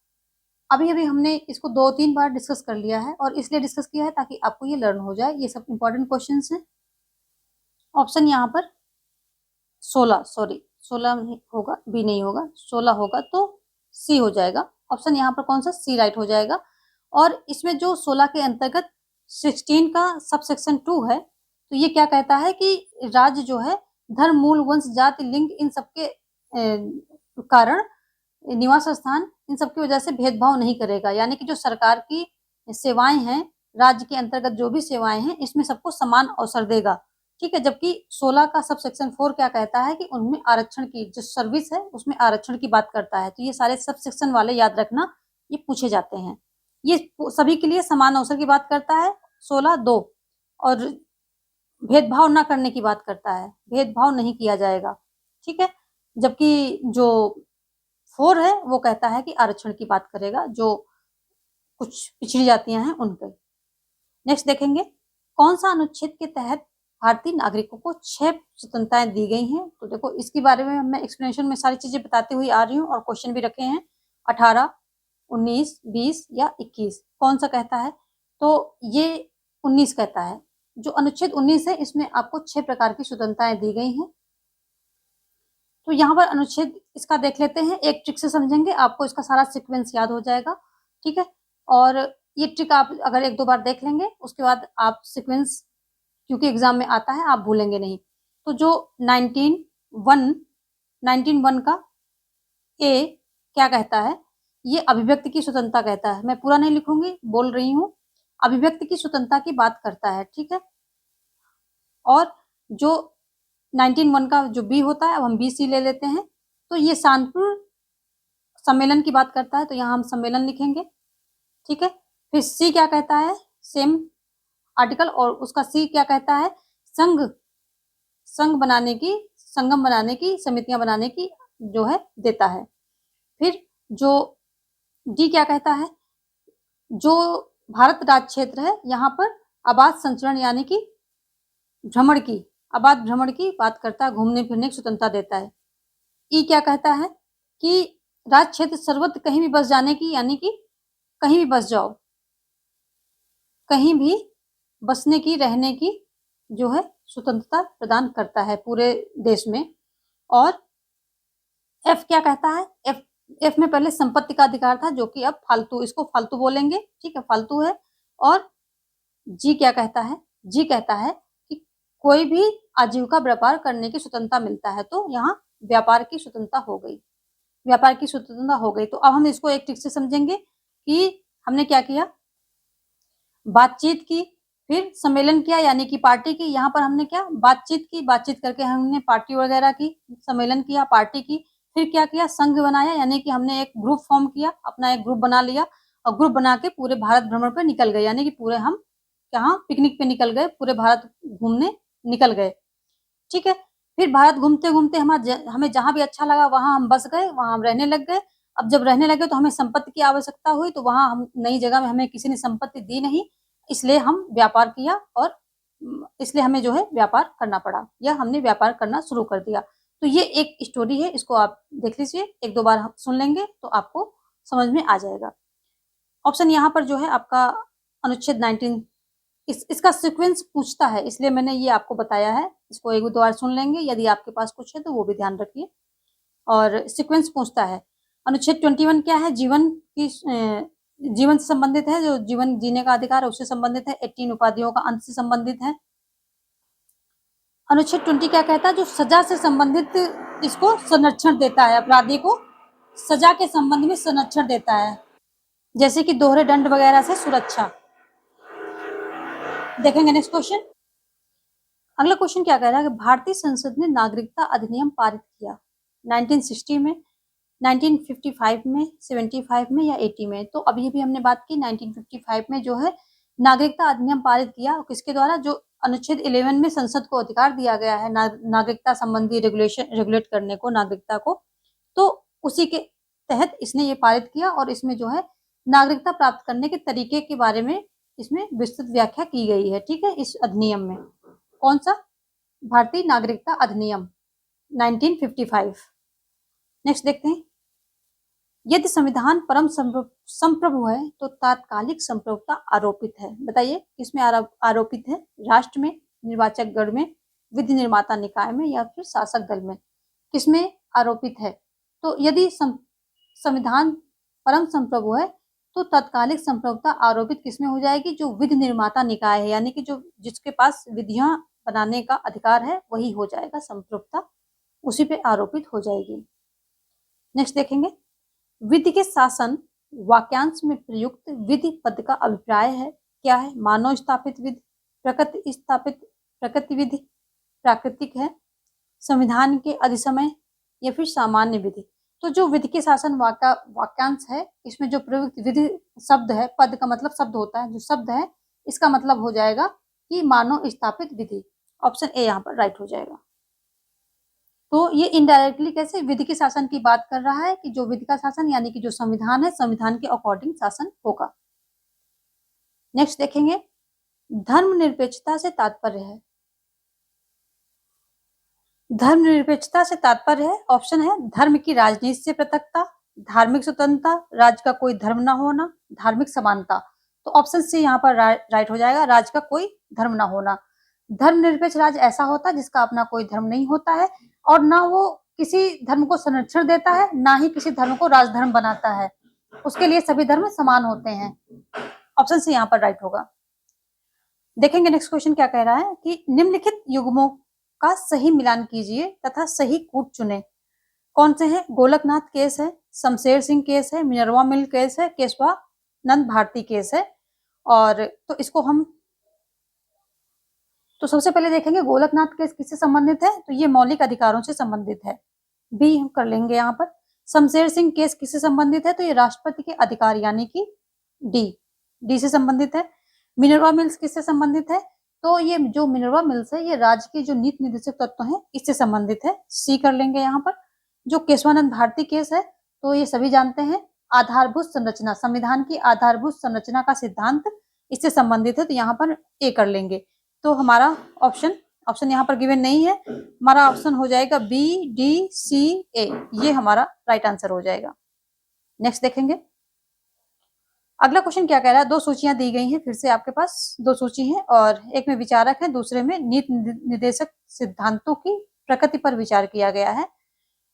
S1: अभी अभी हमने इसको 2-3 बार डिस्कस कर लिया है, और इसलिए डिस्कस किया है ताकि आपको ये लर्न हो जाए। ये सब इंपॉर्टेंट क्वेश्चंस हैं। ऑप्शन यहाँ पर 16, सॉरी 16 नहीं होगा, बी नहीं होगा, 16 होगा तो सी हो जाएगा। ऑप्शन यहाँ पर कौन सा, सी राइट हो जाएगा। और इसमें जो 16 के अंतर्गत 16 का सबसेक्शन 2 है, तो ये क्या कहता है कि राज्य जो है धर्म, मूल, वंश, जाति, लिंग, इन सबके कारण, निवास स्थान, इन सबकी वजह से भेदभाव नहीं करेगा। यानी कि जो सरकार की सेवाएं हैं, राज्य के अंतर्गत जो भी सेवाएं हैं, इसमें सबको समान अवसर देगा। ठीक है। जबकि 16 का सबसेक्शन 4 क्या कहता है कि उनमें आरक्षण की जो सर्विस है उसमें आरक्षण की बात करता है। तो ये सारे सबसेक्शन वाले याद रखना, ये पूछे जाते हैं। ये सभी के लिए समान अवसर की बात करता है 16(2), और भेदभाव ना करने की बात करता है, भेदभाव नहीं किया जाएगा। ठीक है। जबकि जो 4 है वो कहता है कि आरक्षण की बात करेगा, जो कुछ पिछड़ी जातियां हैं उन पर। नेक्स्ट देखेंगे, कौन सा अनुच्छेद के तहत भारतीय नागरिकों को 6 स्वतंत्रताएं दी गई हैं? तो देखो, इसके बारे में मैं एक्सप्लेनेशन में सारी चीजें बताती हुई आ रही हूँ, और क्वेश्चन भी रखे हैं। 18, 19, 20 या 21 कौन सा कहता है? तो ये 19 कहता है। जो अनुच्छेद 19 है, इसमें आपको 6 प्रकार की स्वतंत्रताएं दी गई हैं। तो यहाँ पर अनुच्छेद इसका देख लेते हैं, एक ट्रिक से समझेंगे, आपको इसका सारा सीक्वेंस याद हो जाएगा। ठीक है। और ये ट्रिक आप अगर 1-2 बार देख लेंगे, उसके बाद आप सीक्वेंस, क्योंकि एग्जाम में आता है, आप भूलेंगे नहीं। तो जो 19(1) का ए क्या कहता है? ये अभिव्यक्ति की स्वतंत्रता कहता है। मैं पूरा नहीं लिखूंगी, बोल रही हूँ, अभिव्यक्ति की स्वतंत्रता की बात करता है। ठीक है। और जो 19(1) का जो बी होता है, अब हम बी सी ले लेते हैं, तो ये शांतिपूर्ण सम्मेलन की बात करता है, तो यहाँ हम सम्मेलन लिखेंगे। ठीक है। फिर सी क्या कहता है? सेम आर्टिकल, और उसका सी क्या कहता है? संघ बनाने की, संगम बनाने की, समितियां बनाने की जो है देता है। फिर जो डी क्या कहता है? जो भारत राज्य क्षेत्र है, यहाँ पर अबाध संचरण यानी कि भ्रमण की, अबाध भ्रमण की बात करता है, घूमने फिरने की स्वतंत्रता देता है। ई क्या कहता है? कि राज्य क्षेत्र सर्वत्र कहीं भी बस जाने की, यानी कि कहीं भी बस जाओ, कहीं भी बसने की, रहने की जो है स्वतंत्रता प्रदान करता है पूरे देश में। और एफ क्या कहता है? एफ में पहले संपत्ति का अधिकार था, जो कि अब फालतू, इसको फालतू बोलेंगे। ठीक है, फालतू है। और जी क्या कहता है? जी कहता है कि कोई भी आजीविका व्यापार करने की स्वतंत्रता मिलता है। तो यहाँ व्यापार की स्वतंत्रता हो गई, व्यापार की स्वतंत्रता हो गई। तो अब हम इसको एक ट्रिक से समझेंगे कि हमने क्या किया, बातचीत की, फिर सम्मेलन किया यानी कि पार्टी की। यहाँ पर हमने क्या, बातचीत की, बातचीत करके हमने पार्टी वगैरह की, सम्मेलन किया, पार्टी की। फिर क्या किया, संघ बनाया, यानी कि हमने एक ग्रुप फॉर्म किया, अपना एक ग्रुप बना लिया, और ग्रुप बना के पूरे भारत भ्रमण पे निकल गए, यानी कि पूरे हम कहाँ, पिकनिक पे निकल गए, पूरे भारत घूमने निकल गए। ठीक है। फिर भारत घूमते घूमते हमें जहां भी अच्छा लगा वहां हम बस गए, वहां हम रहने लग गए। अब जब रहने लगे तो हमें संपत्ति की आवश्यकता हुई, तो वहां हम नई जगह में हमें किसी ने संपत्ति दी नहीं, इसलिए हम व्यापार किया, और इसलिए हमें जो है व्यापार करना पड़ा, या हमने व्यापार करना शुरू कर दिया। तो ये एक स्टोरी है, इसको आप देख लीजिए, 1-2 बार हम सुन लेंगे तो आपको समझ में आ जाएगा। ऑप्शन यहाँ पर जो है आपका अनुच्छेद 19, इसका सीक्वेंस पूछता है, इसलिए मैंने ये आपको बताया है। इसको 1-2 बार सुन लेंगे, यदि आपके पास कुछ है तो वो भी ध्यान रखिए। और सीक्वेंस पूछता है। अनुच्छेद 21 क्या है? जीवन से संबंधित है, जो जीवन जीने का अधिकार है उससे संबंधित है। 18 उपाधियों का अंत से संबंधित है। अनुच्छेद 20 क्या कहता है? जो सजा से संबंधित, इसको संरक्षण देता है, अपराधी को सजा के संबंध में संरक्षण देता है, जैसे कि दोहरे दंड वगैरह से सुरक्षा। देखेंगे नेक्स्ट क्वेश्चन। अगला क्वेश्चन क्या कह रहा है कि भारतीय संसद ने नागरिकता अधिनियम पारित किया 1960 में, 1955 में, 75 में या 80 में? तो अभी भी हमने बात की 1955 में जो है नागरिकता अधिनियम पारित किया, किसके द्वारा? जो अनुच्छेद 11 में संसद को अधिकार दिया गया है नागरिकता संबंधी रेगुलेट करने को, नागरिकता को, तो उसी के तहत इसने ये पारित किया। और इसमें जो है नागरिकता प्राप्त करने के तरीके के बारे में इसमें विस्तृत व्याख्या की गई है, ठीक है, इस अधिनियम में। कौन सा? भारतीय नागरिकता अधिनियम 1955। नेक्स्ट देखते हैं, यदि संविधान परम संप्रभु है तो तात्कालिक संप्रभुता आरोपित है। बताइए किसमें आरोपित है? राष्ट्र में, निर्वाचक गण में, विधि निर्माता निकाय में या फिर शासक दल में? किसमें आरोपित है? तो यदि संविधान परम संप्रभु है तो तात्कालिक संप्रभुता आरोपित किसमें हो जाएगी? जो विधि निर्माता निकाय है, यानी कि जो जिसके पास विधियां बनाने का अधिकार है वही हो जाएगा संप्रभुता, उसी पे आरोपित हो जाएगी। नेक्स्ट देखेंगे, विधि के शासन वाक्यांश में प्रयुक्त विधि पद का अभिप्राय है क्या है? मानव स्थापित विधि, प्रकृति स्थापित प्रकृति विधि, प्राकृतिक है, संविधान के अधिसमय या फिर सामान्य विधि। तो जो विधि के शासन वाक्यांश है, इसमें जो प्रयुक्त विधि शब्द है, पद का मतलब शब्द होता है, जो शब्द है इसका मतलब हो जाएगा कि मानव स्थापित विधि। ऑप्शन ए यहाँ पर राइट हो जाएगा। तो ये इनडायरेक्टली कैसे विधि के शासन की बात कर रहा है कि जो विधि का शासन यानी कि जो संविधान है, संविधान के अकॉर्डिंग शासन होगा। नेक्स्ट देखेंगे, धर्मनिरपेक्षता से तात्पर्य है। धर्मनिरपेक्षता से तात्पर्य है, ऑप्शन है धर्म की राजनीति से पृथकता, धार्मिक स्वतंत्रता, राज्य का कोई धर्म न होना, धार्मिक समानता। तो ऑप्शन सी यहाँ पर राइट हो जाएगा, राज्य का कोई धर्म न होना। धर्मनिरपेक्ष राज्य ऐसा होता है जिसका अपना कोई धर्म नहीं होता है और ना वो किसी धर्म को संरक्षण देता है, ना ही किसी धर्म को राजधर्म बनाता है, उसके लिए सभी धर्म समान होते हैं। ऑप्शन सी यहाँ पर राइट होगा। देखेंगे नेक्स्ट क्वेश्चन क्या कह रहा है कि निम्नलिखित युग्मों का सही मिलान कीजिए तथा सही कूट चुने। कौन से हैं? गोलकनाथ केस है, शमशेर सिंह केस है, मिनर्वा मिल केस है, केशवानंद भारती केस है। और तो इसको हम तो सबसे पहले देखेंगे गोलकनाथ केस किससे संबंधित है? तो ये मौलिक अधिकारों से संबंधित है, बी हम कर लेंगे यहाँ पर। शमशेर सिंह केस किससे संबंधित है? तो ये राष्ट्रपति के अधिकार यानी कि डी से संबंधित है। मिनर्वा मिल्स किससे संबंधित है? तो ये जो मिनर्वा मिल्स है ये राज्य के जो नीति निर्देशक तत्व हैं इससे संबंधित है, सी कर लेंगे यहाँ पर। जो केशवानंद भारती केस है तो ये सभी जानते हैं, आधारभूत संरचना, संविधान की आधारभूत संरचना का सिद्धांत इससे संबंधित है, तो यहाँ पर ए कर लेंगे। तो हमारा ऑप्शन यहाँ पर गिवन नहीं है, हमारा ऑप्शन हो जाएगा बी डी सी ए, ये हमारा राइट आंसर हो जाएगा। नेक्स्ट देखेंगे, अगला क्वेश्चन क्या कह रहा है, दो सूचियां दी गई हैं, फिर से आपके पास दो सूची हैं और एक में विचारक है, दूसरे में नीति निर्देशक सिद्धांतों की प्रकृति पर विचार किया गया है।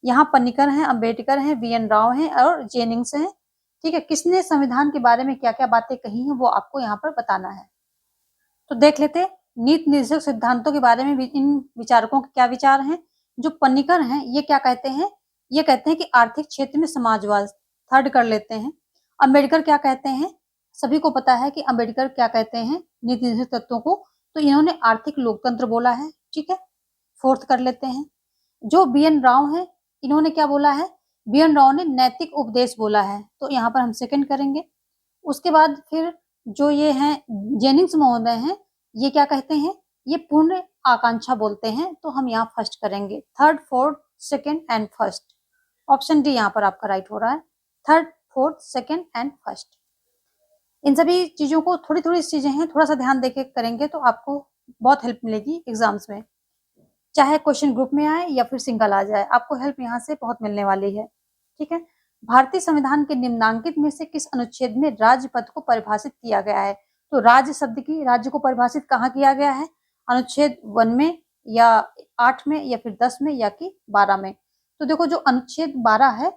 S1: यहाँ पन्नीकर हैं, अंबेडकर हैं, वी एन राव हैं और जेनिंग्स हैं, ठीक है। किसने संविधान के बारे में क्या क्या बातें कही हैं वो आपको यहाँ पर बताना है। तो देख लेते हैं नीति निर्देशक सिद्धांतों के बारे में इन विचारकों के क्या विचार हैं। जो पन्नीकर हैं ये क्या कहते हैं? ये कहते हैं कि आर्थिक क्षेत्र में समाजवाद, थर्ड कर लेते हैं। अंबेडकर क्या कहते हैं? सभी को पता है कि अंबेडकर क्या कहते हैं नीति निर्देशक तत्वों को, तो इन्होंने आर्थिक लोकतंत्र बोला है, ठीक है, फोर्थ कर लेते हैं। जो बी एन राव है इन्होंने क्या बोला है? बी एन राव ने नैतिक उपदेश बोला है, तो यहाँ पर हम सेकंड करेंगे। उसके बाद फिर जो ये हैं जेनिंग्स महोदय हैं, ये क्या कहते हैं? ये पूर्ण आकांक्षा बोलते हैं, तो हम यहाँ फर्स्ट करेंगे, third fourth second and first. Option D यहाँ पर आपका राइट हो रहा है, third fourth second and first. इन सभी चीजों को थोड़ी थोड़ी चीजें हैं, थोड़ा सा ध्यान देके करेंगे तो आपको बहुत हेल्प मिलेगी एग्जाम्स में, चाहे क्वेश्चन ग्रुप में आए या फिर सिंगल आ जाए, आपको हेल्प यहाँ से बहुत मिलने वाली है, ठीक है। भारतीय संविधान के निम्नांकित में से किस अनुच्छेद में राज्य पद को परिभाषित किया गया है? तो राज्य शब्द की राज्य को परिभाषित कहाँ किया गया है? अनुच्छेद 1 में या 8 में या फिर 10 में या कि 12 में? तो देखो जो अनुच्छेद 12 है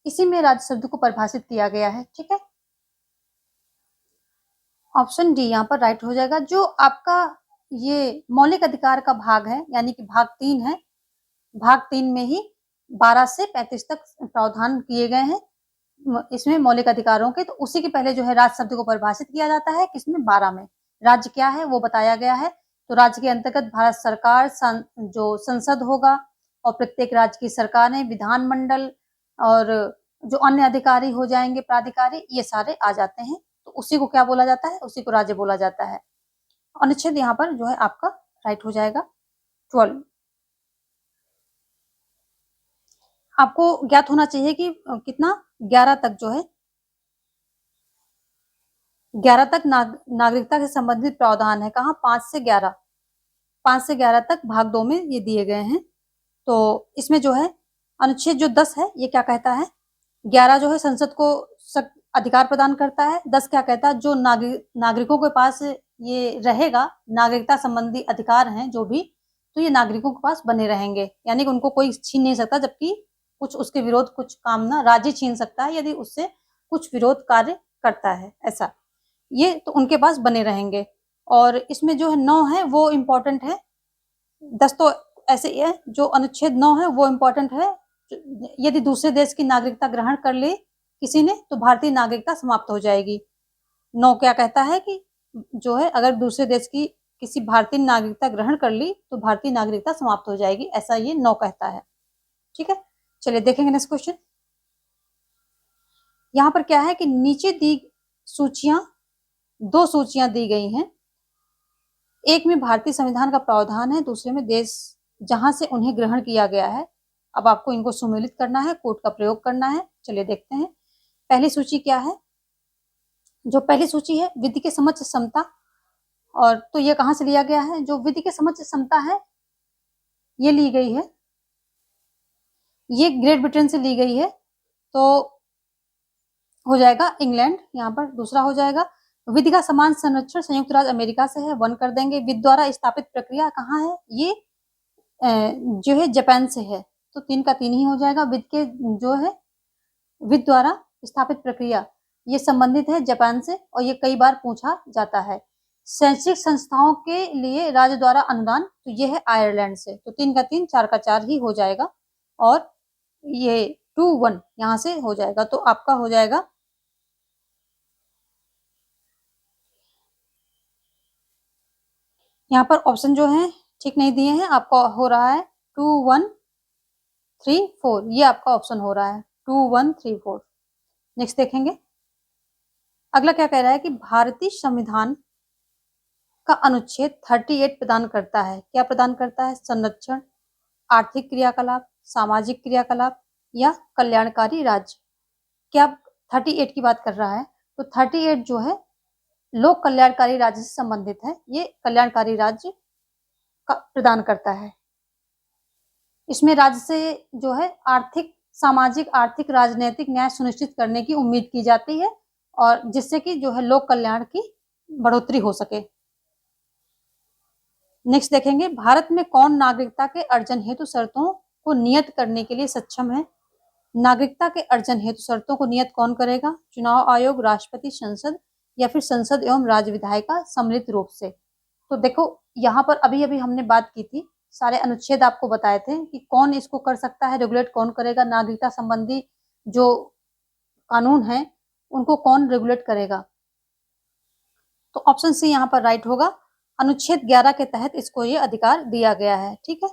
S1: इसी में राज्य शब्द को परिभाषित किया गया है, ठीक है। ऑप्शन डी यहाँ पर राइट हो जाएगा। जो आपका ये मौलिक अधिकार का भाग है यानी कि भाग 3 है, भाग 3 में ही 12 से 35 तक प्रावधान किए गए हैं इसमें मौलिक अधिकारों के, तो उसी के पहले जो है राज्य शब्द को परिभाषित किया जाता है किसमें? 12 में। राज्य क्या है वो बताया गया है, तो राज्य के अंतर्गत भारत सरकार जो संसद होगा और प्रत्येक राज्य की सरकारें, विधानमंडल और जो अन्य अधिकारी हो जाएंगे प्राधिकारी, ये सारे आ जाते हैं, तो उसी को क्या बोला जाता है? उसी को राज्य बोला जाता है। अनुच्छेद यहाँ पर जो है आपका राइट हो जाएगा 12। आपको ज्ञात होना चाहिए कि कितना 11 तक जो है 11 तक नागरिकता से संबंधित प्रावधान है। कहाँ? 5 से 11 तक भाग 2 में ये दिए गए हैं। तो इसमें जो है अनुच्छेद जो 10 है ये क्या कहता है? 11 जो है संसद को अधिकार प्रदान करता है। 10 क्या कहता है? जो नागरिकों के पास ये रहेगा, नागरिकता संबंधी अधिकार हैं जो भी, तो ये नागरिकों के पास बने रहेंगे, यानी कि उनको कोई छीन नहीं सकता, जबकि कुछ उसके विरोध कुछ काम ना राज्य छीन सकता है यदि उससे कुछ विरोध कार्य करता है, ऐसा। ये तो उनके पास बने रहेंगे। और इसमें जो है 9 है वो इम्पोर्टेंट है। 10 तो ऐसे ही है, जो अनुच्छेद 9 है वो इम्पोर्टेंट है। यदि दूसरे देश की नागरिकता ग्रहण कर ले किसी ने तो भारतीय नागरिकता समाप्त हो जाएगी। 9 क्या कहता है कि जो है अगर दूसरे देश की किसी भारतीय नागरिकता ग्रहण कर ली तो भारतीय नागरिकता समाप्त हो जाएगी, ऐसा ये 9 कहता है। ठीक है, चलिए देखेंगे नेक्स्ट क्वेश्चन। यहाँ पर क्या है कि नीचे दी सूचियां, 2 सूचियां दी गई हैं। एक में भारतीय संविधान का प्रावधान है, दूसरे में देश जहां से उन्हें ग्रहण किया गया है। अब आपको इनको सुमेलित करना है, कोड का प्रयोग करना है। चलिए देखते हैं पहली सूची क्या है। जो पहली सूची है विधि के समक्ष समता, और तो ये कहां से लिया गया है? जो विधि के समक्ष समता है ये ली गई है, ये ग्रेट ब्रिटेन से ली गई है, तो हो जाएगा इंग्लैंड। यहाँ पर दूसरा हो जाएगा विधि का समान संरक्षण संयुक्त राज्य अमेरिका से है, 1 कर देंगे। विधि द्वारा स्थापित प्रक्रिया कहाँ है? ये जो है जापान से है, तो 3 का 3 ही हो जाएगा। विधि के जो है विधि द्वारा स्थापित प्रक्रिया ये संबंधित है जापान से, और ये कई बार पूछा जाता है। शैक्षिक संस्थाओं के लिए राज्य द्वारा अनुदान, तो ये है आयरलैंड से, तो 3 का 3, 4 का 4 ही हो जाएगा। और ये 2-1 यहाँ से हो जाएगा, तो आपका हो जाएगा यहाँ पर ऑप्शन जो है ठीक नहीं दिए हैं, आपका हो रहा है 2, 1, 3, 4, ये आपका ऑप्शन हो रहा है 2, 1, 3, 4। नेक्स्ट देखेंगे अगला क्या कह रहा है कि भारतीय संविधान का अनुच्छेद 38 प्रदान करता है। क्या प्रदान करता है? संरक्षण, आर्थिक क्रियाकलाप, सामाजिक क्रियाकलाप या कल्याणकारी राज्य। क्या 38 की बात कर रहा है? तो 38 जो है लोक कल्याणकारी राज्य से संबंधित है, ये कल्याणकारी राज्य का प्रदान करता है। इसमें राज्य से जो है आर्थिक, सामाजिक, आर्थिक, राजनीतिक न्याय सुनिश्चित करने की उम्मीद की जाती है, और जिससे कि जो है लोक कल्याण की बढ़ोतरी हो सके। नेक्स्ट देखेंगे भारत में कौन नागरिकता के अर्जन हेतु शर्तों को नियत करने के लिए सक्षम है? नागरिकता के अर्जन हेतु शर्तों को नियत कौन करेगा? चुनाव आयोग, राष्ट्रपति, संसद या फिर संसद एवं राज्य विधायिका सम्मिलित रूप से। तो देखो यहाँ पर अभी अभी हमने बात की थी, सारे अनुच्छेद आपको बताए थे कि कौन इसको कर सकता है, रेगुलेट कौन करेगा, नागरिकता संबंधी जो कानून है उनको कौन रेगुलेट करेगा। तो ऑप्शन सी यहाँ पर राइट होगा। अनुच्छेद 11 के तहत इसको ये अधिकार दिया गया है। ठीक है,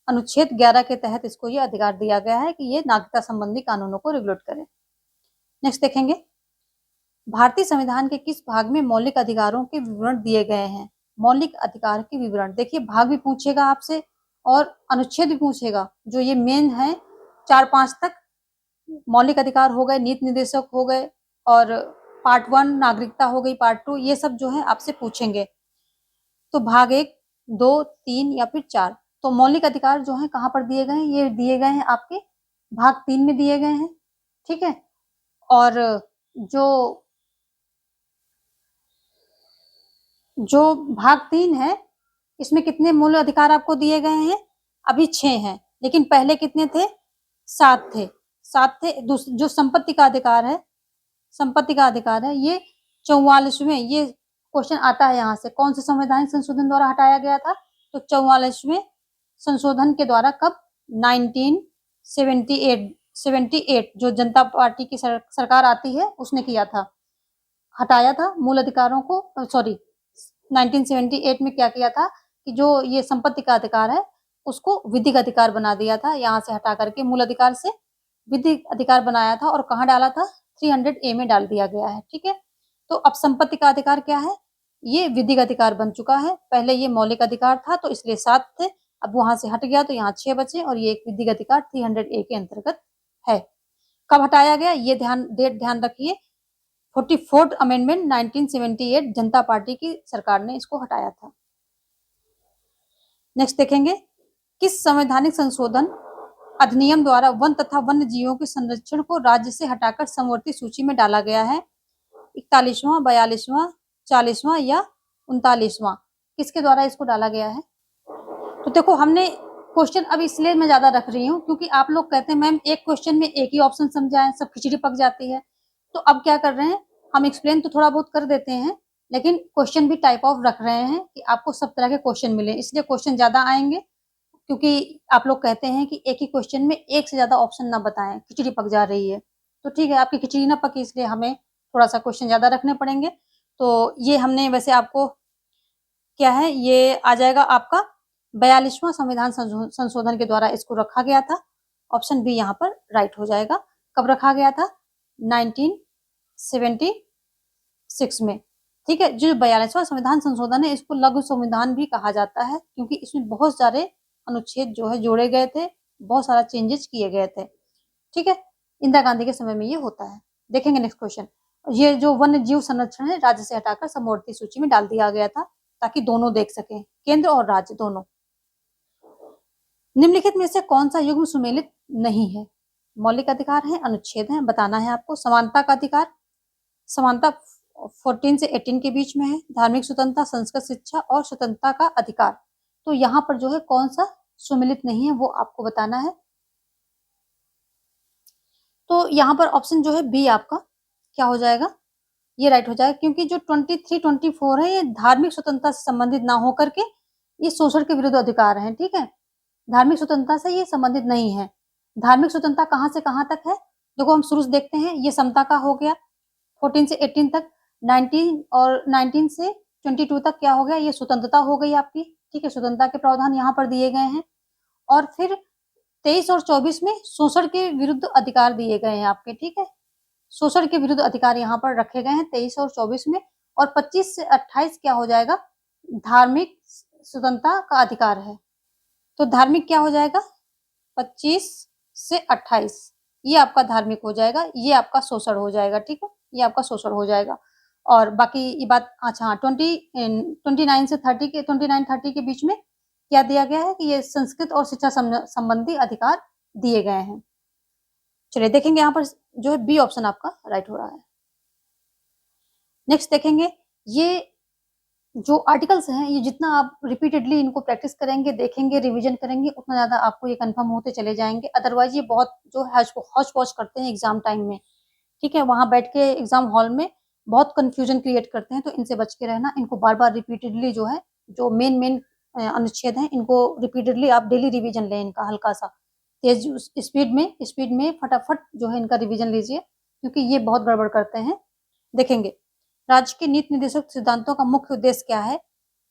S1: अनुच्छेद 11 के तहत इसको ये अधिकार दिया गया है कि ये नागरिकता संबंधी कानूनों को रेगुलेट करे। नेक्स्ट देखेंगे भारतीय संविधान के किस भाग में मौलिक अधिकारों के विवरण दिए गए हैं? मौलिक अधिकार के विवरण, देखिए भाग भी पूछेगा आपसे और अनुच्छेद भी पूछेगा। जो ये मेन है 4-5 तक मौलिक अधिकार हो गए, नीति निर्देशक हो गए, और पार्ट 1 नागरिकता हो गई, पार्ट 2 ये सब जो है आपसे पूछेंगे। तो भाग 1, 2, 3 या फिर 4। तो मौलिक अधिकार जो है कहाँ पर दिए गए हैं? ये दिए गए हैं आपके भाग 3 में दिए गए हैं। ठीक है, और जो भाग 3 है इसमें कितने मूल अधिकार आपको दिए गए हैं? अभी 6 हैं, लेकिन पहले कितने थे? 7 थे। 7 थे। जो संपत्ति का अधिकार है, संपत्ति का अधिकार है, ये 44वें, ये क्वेश्चन आता है यहाँ से, कौन से संवैधानिक संशोधन द्वारा हटाया गया था? तो 44वें संशोधन के द्वारा। कब? 1978 जो जनता पार्टी की सरकार आती है उसने किया था, हटाया था मूल अधिकारों को। सॉरी, 1978 में क्या किया था कि जो ये संपत्ति का अधिकार है उसको विधिक अधिकार बना दिया था, यहाँ से हटा करके मूल अधिकार से विधिक अधिकार बनाया था, और कहाँ डाला था? 300A में डाल दिया गया है। ठीक है, तो अब संपत्ति का अधिकार क्या है? ये विधिक अधिकार बन चुका है। पहले ये मौलिक अधिकार था तो इसलिए 7 थे, अब वहां से हट गया तो यहाँ 6 बचे, और ये एक विधिक अधिकार 300A के अंतर्गत है। कब हटाया गया ये डेट ध्यान रखिए, 44th अमेंडमेंट 1978 जनता पार्टी की सरकार ने इसको हटाया था। नेक्स्ट देखेंगे, किस संवैधानिक संशोधन अधिनियम द्वारा वन तथा वन्य जीवों के संरक्षण को राज्य से हटाकर समवर्ती सूची में डाला गया है? 41वां, 42वां, 40वां या 39वां? किसके द्वारा इसको डाला गया है? तो देखो, हमने क्वेश्चन अब इसलिए मैं ज्यादा रख रही हूँ क्योंकि आप लोग कहते हैं मैम एक क्वेश्चन में एक ही ऑप्शन समझाएं, सब खिचड़ी पक जाती है। तो अब क्या कर रहे हैं, हम एक्सप्लेन तो थोड़ा बहुत कर देते हैं, लेकिन क्वेश्चन भी टाइप ऑफ रख रहे हैं कि आपको सब तरह के क्वेश्चन मिले, इसलिए क्वेश्चन ज्यादा आएंगे। क्योंकि आप लोग कहते हैं कि एक ही क्वेश्चन में एक से ज्यादा ऑप्शन ना बताएं, खिचड़ी पक जा रही है। तो ठीक है, आपकी खिचड़ी ना पके इसलिए हमें थोड़ा सा क्वेश्चन ज्यादा रखने पड़ेंगे। तो ये हमने वैसे आपको क्या है, ये आ जाएगा आपका 42वां संविधान संशोधन के द्वारा इसको रखा गया था। ऑप्शन बी यहाँ पर राइट हो जाएगा। कब रखा गया था? 1976 में। ठीक है, जो 42वां संविधान संशोधन है इसको लघु संविधान भी कहा जाता है क्योंकि इसमें बहुत सारे अनुच्छेद जो है जोड़े गए थे, बहुत सारा चेंजेस किए गए थे। ठीक है, इंदिरा गांधी के समय में ये होता है। देखेंगे नेक्स्ट क्वेश्चन, ये जो वन्य जीव संरक्षण है राज्य से हटाकर समवर्ती सूची में डाल दिया गया था ताकि दोनों देख सकें, केंद्र और राज्य दोनों। निम्नलिखित में से कौन सा युग्म सुमेलित नहीं है? मौलिक अधिकार है, अनुच्छेद है, बताना है आपको। समानता का अधिकार, समानता 14 से 18 के बीच में है। धार्मिक स्वतंत्रता, संस्कृत शिक्षा और स्वतंत्रता का अधिकार। तो यहाँ पर जो है कौन सा सुमेलित नहीं है वो आपको बताना है। तो यहाँ पर ऑप्शन जो है बी आपका क्या हो जाएगा, ये राइट हो जाएगा क्योंकि जो 23, 24 है ये धार्मिक स्वतंत्रता से संबंधित ना होकर के ये शोषण के विरुद्ध अधिकार है। ठीक है, धार्मिक स्वतंत्रता से ये संबंधित नहीं है। धार्मिक स्वतंत्रता कहाँ से कहाँ तक है? देखो हम शुरू से देखते हैं, ये समता का हो गया 14 से 18 तक, 19 और 19 से 22 तक क्या हो गया, ये स्वतंत्रता हो गई आपकी। ठीक है, स्वतंत्रता के प्रावधान यहाँ पर दिए गए हैं। और फिर 23 और 24 में शोषण के विरुद्ध अधिकार दिए गए हैं आपके। ठीक है, शोषण के विरुद्ध अधिकार यहाँ पर रखे गए हैं 23 और 24 में। और 25 से 28 क्या हो जाएगा, धार्मिक स्वतंत्रता का अधिकार है। तो धार्मिक क्या हो जाएगा, 25 से 28 ये आपका धार्मिक हो जाएगा, ये आपका शोषण हो जाएगा। ठीक है, ये आपका शोषण हो जाएगा। और बाकी ये बात, अच्छा हाँ, 29 से 30 के 29-30 के बीच में क्या दिया गया है कि ये संस्कृत और शिक्षा संबंधी अधिकार दिए गए हैं। चलिए देखेंगे यहाँ पर जो है बी ऑप्शन आपका राइट हो रहा है। नेक्स्ट देखेंगे, ये जो आर्टिकल्स हैं ये जितना आप रिपीटेडली इनको प्रैक्टिस करेंगे, देखेंगे, रिवीजन करेंगे, उतना ज्यादा आपको ये कंफर्म होते चले जाएंगे। अदरवाइज ये बहुत जो है हौच पौच करते हैं एग्जाम टाइम में। ठीक है, वहां बैठ के एग्जाम हॉल में बहुत कंफ्यूजन क्रिएट करते हैं, तो इनसे बच के रहना। इनको बार बार रिपीटेडली जो है, जो मेन अनुच्छेद है इनको रिपीटेडली आप डेली रिविजन लें इनका, हल्का सा तेज स्पीड में फटाफट जो है इनका रिविजन लीजिए क्योंकि ये बहुत गड़बड़ करते हैं। देखेंगे, राज्य के नीति निर्देशक सिद्धांतों का मुख्य उद्देश्य क्या है?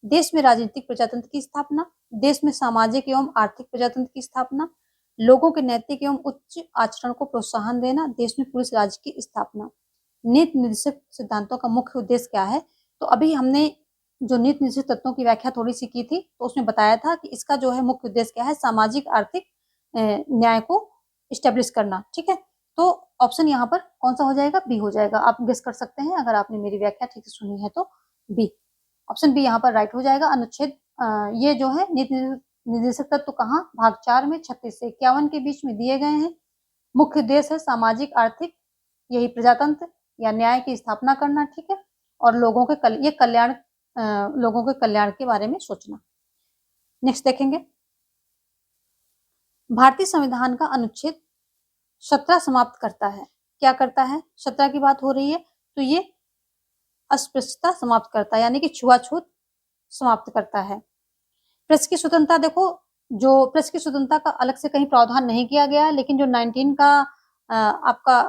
S1: देश में राजनीतिक प्रजातंत्र की स्थापना, देश में सामाजिक एवं आर्थिक प्रजातंत्र की स्थापना, लोगों के नैतिक एवं उच्च आचरण को प्रोत्साहन देना, देश में पुलिस राज्य की स्थापना। नीति निर्देशक सिद्धांतों का मुख्य उद्देश्य क्या है? तो अभी हमने जो नीति निर्देशक तत्वों की व्याख्या थोड़ी सी की थी, तो उसमें बताया था कि इसका जो है मुख्य उद्देश्य क्या है, सामाजिक आर्थिक न्याय को स्टेब्लिश करना। ठीक है, तो ऑप्शन यहाँ पर कौन सा हो जाएगा, बी हो जाएगा। आप गेस कर सकते हैं अगर आपने मेरी व्याख्या ठीक से सुनी है तो बी, ऑप्शन बी यहाँ पर राइट हो जाएगा। अनुच्छेद ये जो है नीति निर्देशक तत्व कहाँ, भाग 4 में 36 से 51 के बीच में दिए गए हैं। मुख्य उद्देश्य है सामाजिक आर्थिक यही प्रजातंत्र या न्याय की स्थापना करना। ठीक है, और लोगों के लोगों के कल्याण के बारे में सोचना। नेक्स्ट देखेंगे, भारतीय संविधान का अनुच्छेद 17 समाप्त करता है, क्या करता है? 17 की बात हो रही है तो ये अस्पृश्यता समाप्त करता है, यानी कि छुआछूत समाप्त करता है। प्रेस की स्वतंत्रता, देखो जो प्रेस की स्वतंत्रता का अलग से कहीं प्रावधान नहीं किया गया है, लेकिन जो 19 का आपका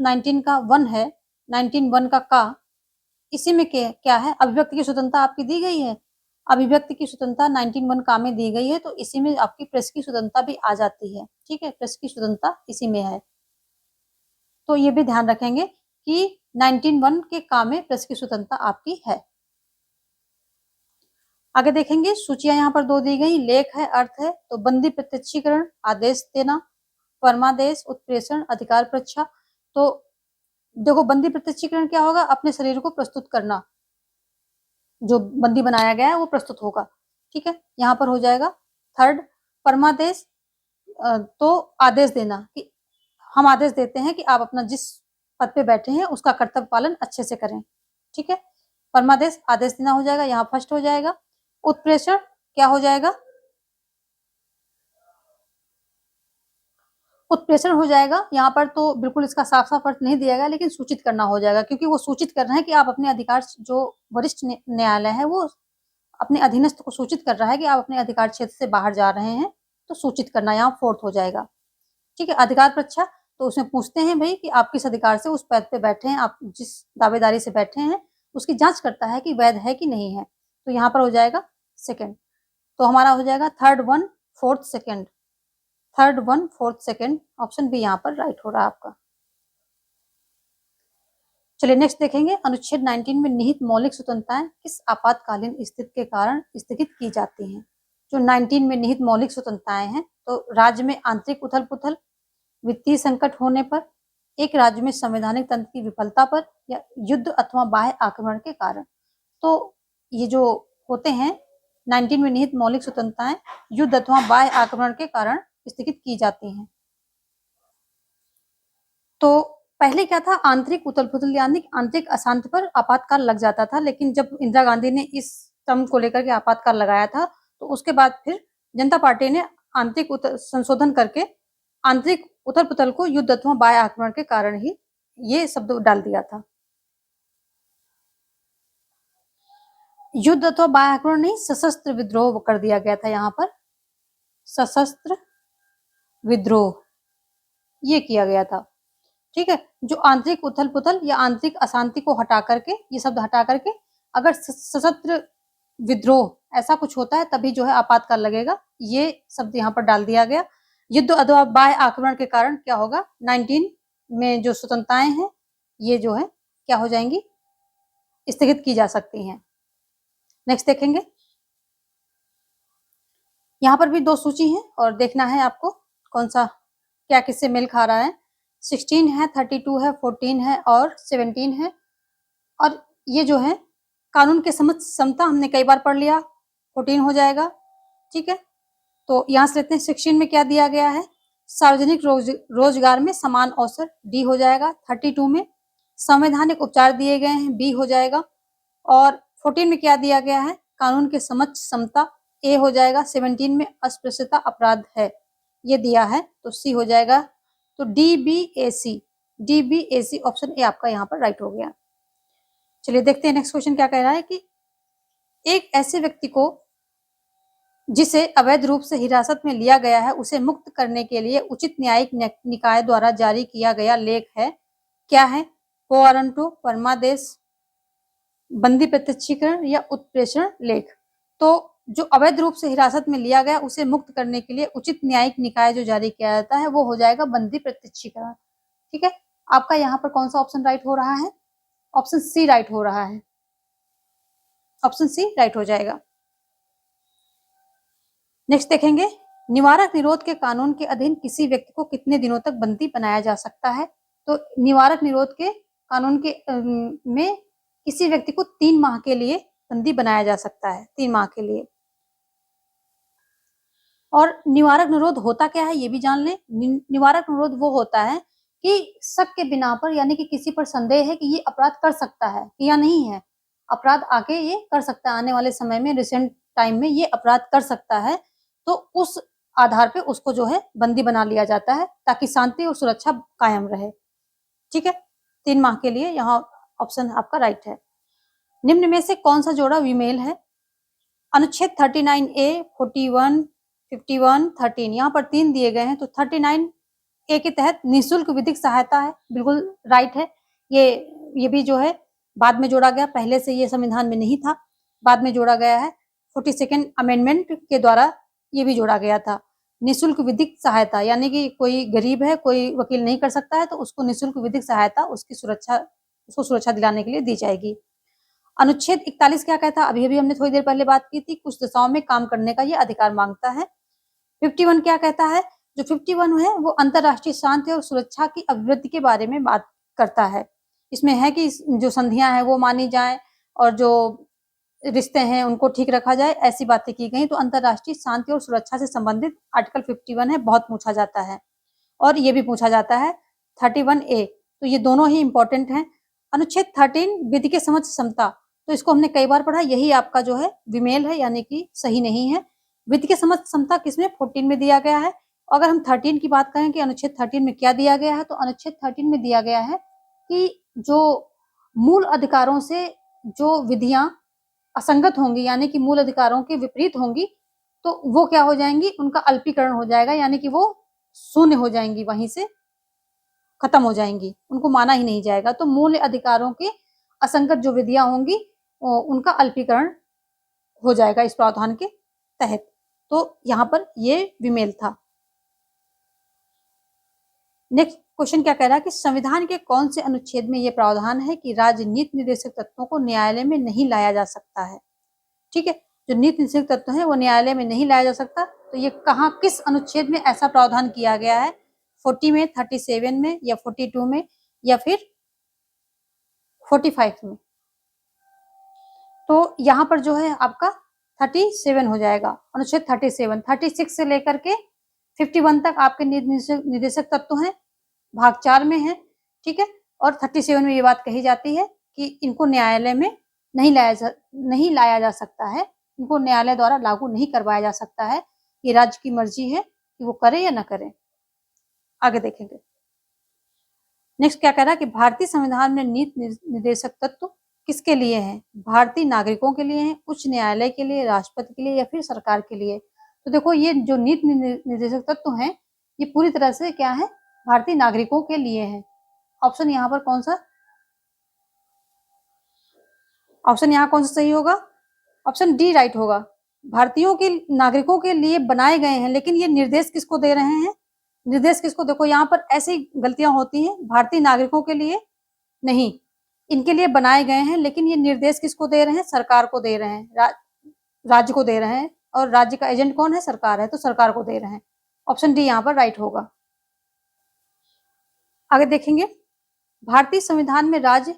S1: 19 का 1 है, 19(1) का इसी में क्या है, अभिव्यक्ति की स्वतंत्रता आपकी दी गई है। अभिव्यक्ति की स्वतंत्रता 19(1) का में दी गई है, तो इसी में आपकी प्रेस की स्वतंत्रता भी आ जाती है। ठीक है, प्रेस की स्वतंत्रता इसी में है, तो ये भी ध्यान रखेंगे कि 19(1) के का में प्रेस की स्वतंत्रता आपकी है। आगे देखेंगे, सूचियां यहाँ पर 2 दी गई, लेख है, अर्थ है। तो बंदी प्रत्यक्षीकरण, आदेश देना, परमादेश, उत्प्रेषण, अधिकार परीक्षा। तो देखो बंदी प्रत्यक्षीकरण क्या होगा, अपने शरीर को प्रस्तुत करना, जो बंदी बनाया गया है वो प्रस्तुत होगा। ठीक है, यहाँ पर हो जाएगा। थर्ड, परमादेश, तो आदेश देना कि हम आदेश देते हैं कि आप अपना जिस पद पे बैठे हैं उसका कर्तव्य पालन अच्छे से करें। ठीक है, परमादेश आदेश देना हो जाएगा, यहाँ फर्स्ट हो जाएगा। उत्प्रेषण क्या हो जाएगा, उत्प्रेषण हो जाएगा। यहाँ पर तो बिल्कुल इसका साफ साफ अर्थ नहीं दिया गया, लेकिन सूचित करना हो जाएगा, क्योंकि वो सूचित कर रहे हैं कि आप अपने अधिकार, जो वरिष्ठ न्यायालय है वो अपने अधीनस्थ को सूचित कर रहा है कि आप अपने अधिकार क्षेत्र से बाहर जा रहे हैं, तो सूचित करना यहाँ फोर्थ हो जाएगा। ठीक है, अधिकार परीक्षा, तो उसमें पूछते हैं भाई कि आप किस अधिकार से उस पद पे बैठे हैं, आप जिस दावेदारी से बैठे हैं उसकी जांच करता है कि वैध है कि नहीं है, तो यहाँ पर हो जाएगा सेकंड। तो हमारा हो जाएगा third one fourth second, third one fourth second, option B यहाँ पर राइट हो रहा है आपका। चलिए नेक्स्ट देखेंगे, अनुच्छेद 19 में निहित मौलिक स्वतंत्रताएं किस आपातकालीन स्थिति के कारण स्थगित की जाती हैं। जो 19 में निहित मौलिक स्वतंत्रताएं हैं, तो राज्य में आंतरिक उथल पुथल, वित्तीय संकट होने पर, एक राज्य में संवैधानिक तंत्र की विफलता पर, या युद्ध अथवा बाह्य आक्रमण के कारण। तो ये जो होते हैं 19 में निहित मौलिक स्वतंत्रताएं युद्ध अथवा बाह्य आक्रमण के कारण स्थगित की जाती हैं। तो पहले क्या था, आंतरिक उथल पुथल यानी आंतरिक अशांति पर आपातकाल लग जाता था, लेकिन जब इंदिरा गांधी ने इस टर्म को लेकर के आपातकाल लगाया था, तो उसके बाद फिर जनता पार्टी ने आंतरिक संशोधन करके आंतरिक उथल पुथल को युद्ध अथवा बाह्य आक्रमण के कारण ही ये शब्द डाल दिया था। युद्ध अथवा बाह्य आक्रमण नहीं, सशस्त्र विद्रोह कर दिया गया था, यहाँ पर सशस्त्र विद्रोह ये किया गया था। ठीक है, जो आंतरिक उथल पुथल या आंतरिक अशांति को हटा करके, ये शब्द हटा करके अगर सशस्त्र विद्रोह ऐसा कुछ होता है तभी जो है आपातकाल लगेगा, ये शब्द यहाँ पर डाल दिया गया। युद्ध अथवा बाह्य आक्रमण के कारण क्या होगा, 19 में जो स्वतंत्रताएं हैं ये जो है क्या हो जाएंगी, स्थगित की जा सकती हैं। नेक्स्ट देखेंगे, यहाँ पर भी दो सूची है और देखना है आपको कौन सा क्या किससे मेल खा रहा है। 16 है, 32 है, 14 है और 17 है। और ये जो है कानून के समझ क्षमता हमने कई बार पढ़ लिया, 14 हो जाएगा। ठीक है, तो यहाँ से लेते हैं 16 में क्या दिया गया है, सार्वजनिक रोजगार में समान अवसर, डी हो जाएगा। 32 में संवैधानिक उपचार दिए गए हैं, बी हो जाएगा। और 14 में क्या दिया गया है, कानून के समझ क्षमता, ए हो जाएगा। 17 में अस्पृश्यता अपराध है, ये दिया है, तो सी हो जाएगा। तो D B A C option A आपका यहाँ पर राइट हो गया। चलिए देखते हैं नेक्स्ट क्वेश्चन क्या कह रहा है कि एक ऐसे व्यक्ति को जिसे अवैध रूप से हिरासत में लिया गया है उसे मुक्त करने के लिए उचित न्यायिक निकाय द्वारा जारी किया गया लेख है, क्या है, वारंटो, परमादेश, बंदी प्रत्यक्षीकरण या उत्प्रेषण लेख। तो जो अवैध रूप से हिरासत में लिया गया उसे मुक्त करने के लिए उचित न्यायिक निकाय जो जारी किया जाता है वो हो जाएगा बंदी प्रत्यक्षीकरण। ठीक है, आपका यहाँ पर कौन सा ऑप्शन राइट हो रहा है, ऑप्शन सी राइट हो रहा है, ऑप्शन सी राइट हो जाएगा। नेक्स्ट देखेंगे, निवारक निरोध के कानून के अधीन किसी व्यक्ति को कितने दिनों तक बंदी बनाया जा सकता है। तो निवारक निरोध के कानून के में किसी व्यक्ति को 3 माह के लिए बंदी बनाया जा सकता है, 3 माह के लिए। और निवारक निरोध होता क्या है ये भी जान लें। निवारक निरोध वो होता है कि शक के बिना पर, यानी कि किसी पर संदेह है कि ये अपराध कर सकता है या नहीं है, अपराध आगे ये कर सकता है, आने वाले समय में रिसेंट टाइम में ये अपराध कर सकता है, तो उस आधार पे उसको जो है बंदी बना लिया जाता है ताकि शांति और सुरक्षा कायम रहे। ठीक है, 3 माह के लिए, यहाँ ऑप्शन आपका राइट है। निम्न में से कौन सा जोड़ा विमेल है, अनुच्छेद 39A, 41, 51, 13, यहाँ पर 3 दिए गए हैं, तो 39A के तहत निःशुल्क विधिक सहायता है, बिल्कुल राइट है। ये भी जो है बाद में जोड़ा गया, पहले से ये संविधान में नहीं था, बाद में जोड़ा गया है। 42nd अमेंडमेंट के द्वारा ये भी जोड़ा गया था। निःशुल्क विधिक सहायता यानी कि कोई गरीब है, कोई वकील नहीं कर सकता है, तो उसको निःशुल्क विधिक सहायता उसको सुरक्षा दिलाने के लिए दी जाएगी। अनुच्छेद 41 क्या कहता है, अभी हमने थोड़ी देर पहले बात की थी, कुछ दशाओं में काम करने का ये अधिकार मांगता है। 51 क्या कहता है, जो 51 है वो अंतरराष्ट्रीय शांति और सुरक्षा की अभिवृद्धि के बारे में बात करता है। इसमें है कि जो संधियां हैं वो मानी जाए और जो रिश्ते हैं उनको ठीक रखा जाए, ऐसी बातें की गई। तो अंतर्राष्ट्रीय शांति और सुरक्षा से संबंधित आर्टिकल 51 है, बहुत पूछा जाता है। और ये भी पूछा जाता है 31A, तो ये दोनों ही इंपॉर्टेंट हैं। अनुच्छेद 13 विधि के समझ क्षमता, तो इसको हमने कई बार पढ़ा, यही आपका जो है विमेल है, यानी कि सही नहीं है। विधि के समझ क्षमता किसमें? 14 में दिया गया है। अगर हम 13 की बात करें कि अनुच्छेद 13 में क्या दिया गया है, तो अनुच्छेद 13 में दिया गया है कि जो मूल अधिकारों से जो विधियां असंगत होंगी, यानी कि मूल अधिकारों के विपरीत होंगी, तो वो क्या हो जाएंगी? उनका अल्पीकरण हो जाएगा, यानी कि वो शून्य हो जाएंगी, वहीं से खत्म हो जाएंगी, उनको माना ही नहीं जाएगा। तो मूल अधिकारों के असंगत जो विधियां होंगी उनका अल्पीकरण हो जाएगा इस प्रावधान के तहत। तो यहाँ पर ये विमेल था। नेक्स्ट क्वेश्चन क्या कह रहा है कि संविधान के कौन से अनुच्छेद में यह प्रावधान है कि राज्य नीति निर्देशक तत्वों को न्यायालय में नहीं लाया जा सकता है? ठीक है, जो नीति निर्देशक तत्व है वो न्यायालय में नहीं लाया जा सकता। तो ये कहाँ, किस अनुच्छेद में ऐसा प्रावधान किया गया है? 40 में, 37 में, या 42 में, या फिर 45 में? तो यहाँ पर जो है आपका 37 हो जाएगा, अनुच्छेद 37। 36 से लेकर के 51 तक आपके निर्देशक तत्व हैं, भाग 4 में है, ठीक है। और 37 में ये बात कही जाती है कि इनको न्यायालय में नहीं लाया जा सकता है, इनको न्यायालय द्वारा लागू नहीं करवाया जा सकता है, ये राज्य की मर्जी है कि वो करे या ना करे। आगे देखेंगे। नेक्स्ट क्या कह रहा है कि भारतीय संविधान में नीति निर्देशक तत्व किसके लिए हैं? भारतीय नागरिकों के लिए हैं, उच्च न्यायालय के लिए, राष्ट्रपति के लिए, या फिर सरकार के लिए? तो देखो, ये जो नीति निर्देशक तत्व हैं ये पूरी तरह से क्या है? भारतीय नागरिकों के लिए है। ऑप्शन यहाँ पर कौन सा, ऑप्शन यहाँ कौन सा सही होगा? ऑप्शन डी राइट होगा। भारतीयों के नागरिकों के लिए बनाए गए हैं, लेकिन ये निर्देश किसको दे रहे हैं? निर्देश किसको? देखो यहाँ पर ऐसी गलतियां होती हैं, भारतीय नागरिकों के लिए नहीं, इनके लिए बनाए गए हैं, लेकिन ये निर्देश किसको दे रहे हैं? सरकार को दे रहे हैं, राज्य को दे रहे हैं, और राज्य का एजेंट कौन है? सरकार है, तो सरकार को दे रहे हैं। ऑप्शन डी यहाँ पर राइट होगा। आगे देखेंगे। भारतीय संविधान में राज्य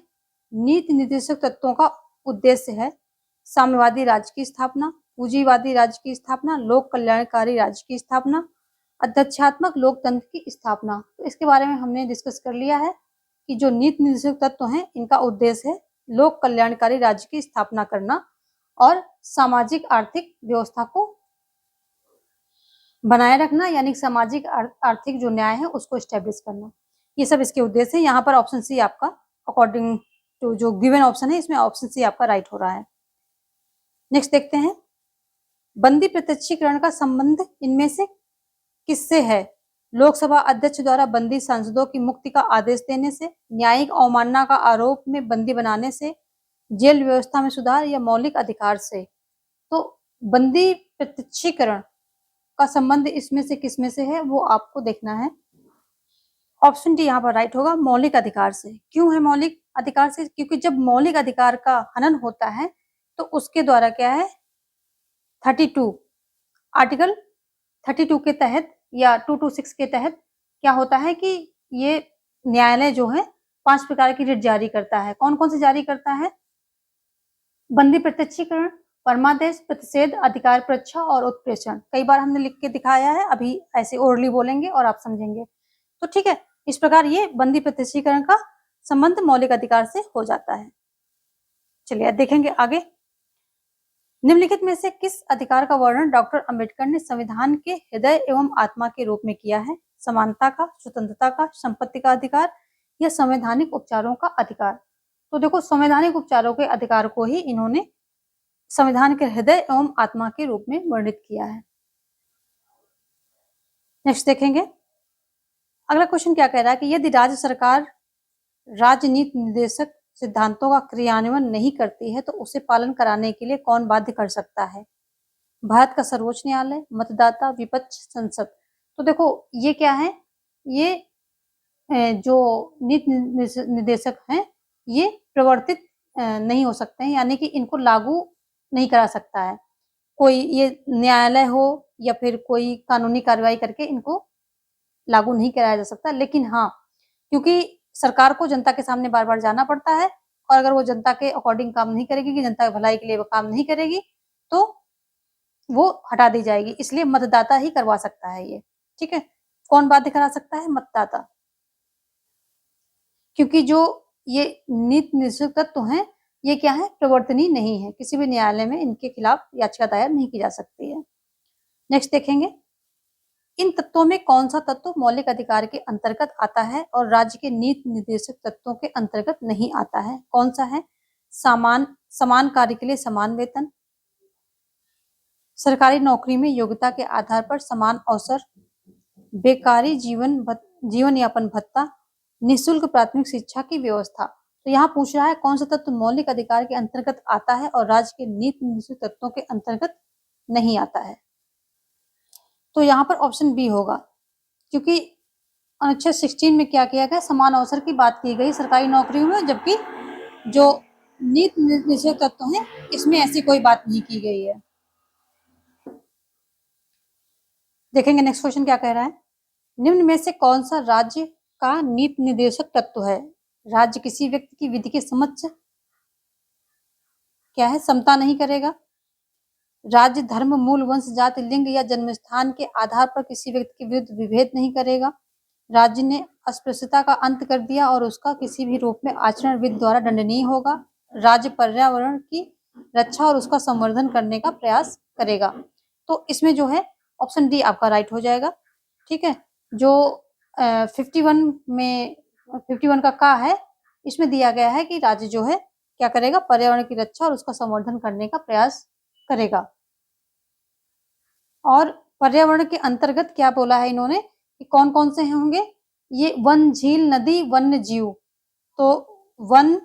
S1: नीति निर्देशक तत्वों का उद्देश्य है साम्यवादी राज्य की स्थापना, पूंजीवादी राज्य की स्थापना, लोक कल्याणकारी राज्य की स्थापना, अध्यक्षात्मक लोकतंत्र की स्थापना। तो इसके बारे में हमने डिस्कस कर लिया है कि जो नीति निर्देशक तत्व हैं इनका उद्देश्य है लोक कल्याणकारी राज्य की स्थापना करना और सामाजिक आर्थिक व्यवस्था को बनाए रखना, यानी सामाजिक आर्थिक जो न्याय है उसको स्टैब्लिश करना। ये सब इसके उद्देश्य है। यहाँ पर ऑप्शन सी आपका अकॉर्डिंग टू जो गिवन ऑप्शन है इसमें ऑप्शन सी आपका राइट हो रहा है। नेक्स्ट देखते हैं। बंदी प्रत्यक्षीकरण का संबंध इनमें से किससे है? लोकसभा अध्यक्ष द्वारा बंदी सांसदों की मुक्ति का आदेश देने से, न्यायिक अवमानना का आरोप में बंदी बनाने से, जेल व्यवस्था में सुधार, या मौलिक अधिकार से? तो बंदी प्रत्यक्षीकरण का संबंध इसमें से किसमें से है वो आपको देखना है। ऑप्शन डी यहाँ पर राइट होगा, मौलिक अधिकार से। क्यों है मौलिक अधिकार से? क्योंकि जब मौलिक अधिकार का हनन होता है तो उसके द्वारा क्या है, 32 आर्टिकल 32 के तहत या 226 के तहत क्या होता है कि ये न्यायालय जो है 5 प्रकार की रिट जारी करता है। कौन कौन से जारी करता है? बंदी प्रत्यक्षीकरण, परमादेश, प्रतिषेध, अधिकार परीक्षा और उत्प्रेषण। कई बार हमने लिख के दिखाया है, अभी ऐसे ओरली बोलेंगे और आप समझेंगे। तो ठीक है, इस प्रकार ये बंदी प्रत्यक्षीकरण का संबंध मौलिक अधिकार से हो जाता है। चलिए देखेंगे आगे। निम्नलिखित में से किस अधिकार का वर्णन डॉक्टर अंबेडकर ने संविधान के हृदय एवं आत्मा के रूप में किया है? समानता का, स्वतंत्रता का, संपत्ति का अधिकार, या संवैधानिक उपचारों का अधिकार? तो देखो, संवैधानिक उपचारों के अधिकार को ही इन्होंने संविधान के हृदय एवं आत्मा के रूप में वर्णित किया है। नेक्स्ट देखेंगे। अगला क्वेश्चन क्या कह रहा है कि यदि राज्य सरकार राजनीति निर्देशक सिद्धांतों का क्रियान्वयन नहीं करती है तो उसे पालन कराने के लिए कौन बाध्य कर सकता है? भारत का सर्वोच्च न्यायालय, मतदाता, विपक्ष, संसद? तो देखो ये क्या है, ये जो नीति निर्देशक हैं ये प्रवर्तित नहीं हो सकते हैं, यानी कि इनको लागू नहीं करा सकता है कोई, ये न्यायालय हो या फिर कोई कानूनी कार्रवाई करके इनको लागू नहीं कराया जा सकता। लेकिन हाँ, क्योंकि सरकार को जनता के सामने बार बार जाना पड़ता है, और अगर वो जनता के अकॉर्डिंग काम नहीं करेगी, कि जनता की भलाई के लिए वो काम नहीं करेगी, तो वो हटा दी जाएगी। इसलिए मतदाता ही करवा सकता है ये, ठीक है। कौन बाध्य करा सकता है? मतदाता। क्योंकि जो ये नीति निर्देशक तत्व हैं, ये क्या है? प्रवर्तनीय नहीं है, किसी भी न्यायालय में इनके खिलाफ याचिका दायर नहीं की जा सकती है। नेक्स्ट देखेंगे, इन तत्वों में कौन सा तत्व मौलिक अधिकार के अंतर्गत आता है और राज्य के नीति निर्देशक तत्वों के अंतर्गत नहीं आता है? कौन सा है? समान कार्य के लिए समान वेतन, सरकारी नौकरी में योग्यता के आधार पर समान अवसर, बेकारी जीवन यापन भत्ता, निःशुल्क प्राथमिक शिक्षा की व्यवस्था। तो यहाँ पूछ रहा है कौन सा तत्व मौलिक अधिकार के अंतर्गत आता है और राज्य के नीति निर्देशक तत्वों के अंतर्गत नहीं आता है। तो यहाँ पर ऑप्शन बी होगा, क्योंकि अनुच्छेद 16 में क्या किया गया? समान अवसर की बात की गई सरकारी नौकरियों में, जबकि जो नीति निर्देशक तत्व हैं इसमें ऐसी कोई बात नहीं की गई है। देखेंगे नेक्स्ट क्वेश्चन क्या कह रहा है। निम्न में से कौन सा राज्य का नीति निर्देशक तत्व है? राज्य किसी व्यक्ति की विधि के समक्ष क्या है? समता नहीं करेगा। राज्य धर्म, मूल, वंश, जाति, लिंग या जन्म स्थान के आधार पर किसी व्यक्ति के विरुद्ध विभेद नहीं करेगा। राज्य ने अस्पृश्यता का अंत कर दिया और उसका किसी भी रूप में आचरण विधि द्वारा दंडनीय होगा। राज्य पर्यावरण की रक्षा और उसका संवर्धन करने का प्रयास करेगा। तो इसमें जो है ऑप्शन डी आपका राइट हो जाएगा, ठीक है। जो 51 का है, इसमें दिया गया है कि राज्य जो है क्या करेगा? पर्यावरण की रक्षा और उसका संवर्धन करने का प्रयास करेगा। और पर्यावरण के अंतर्गत क्या बोला है इन्होंने कि कौन कौन से होंगे? ये वन, झील, नदी, वन्य जीव। तो वन,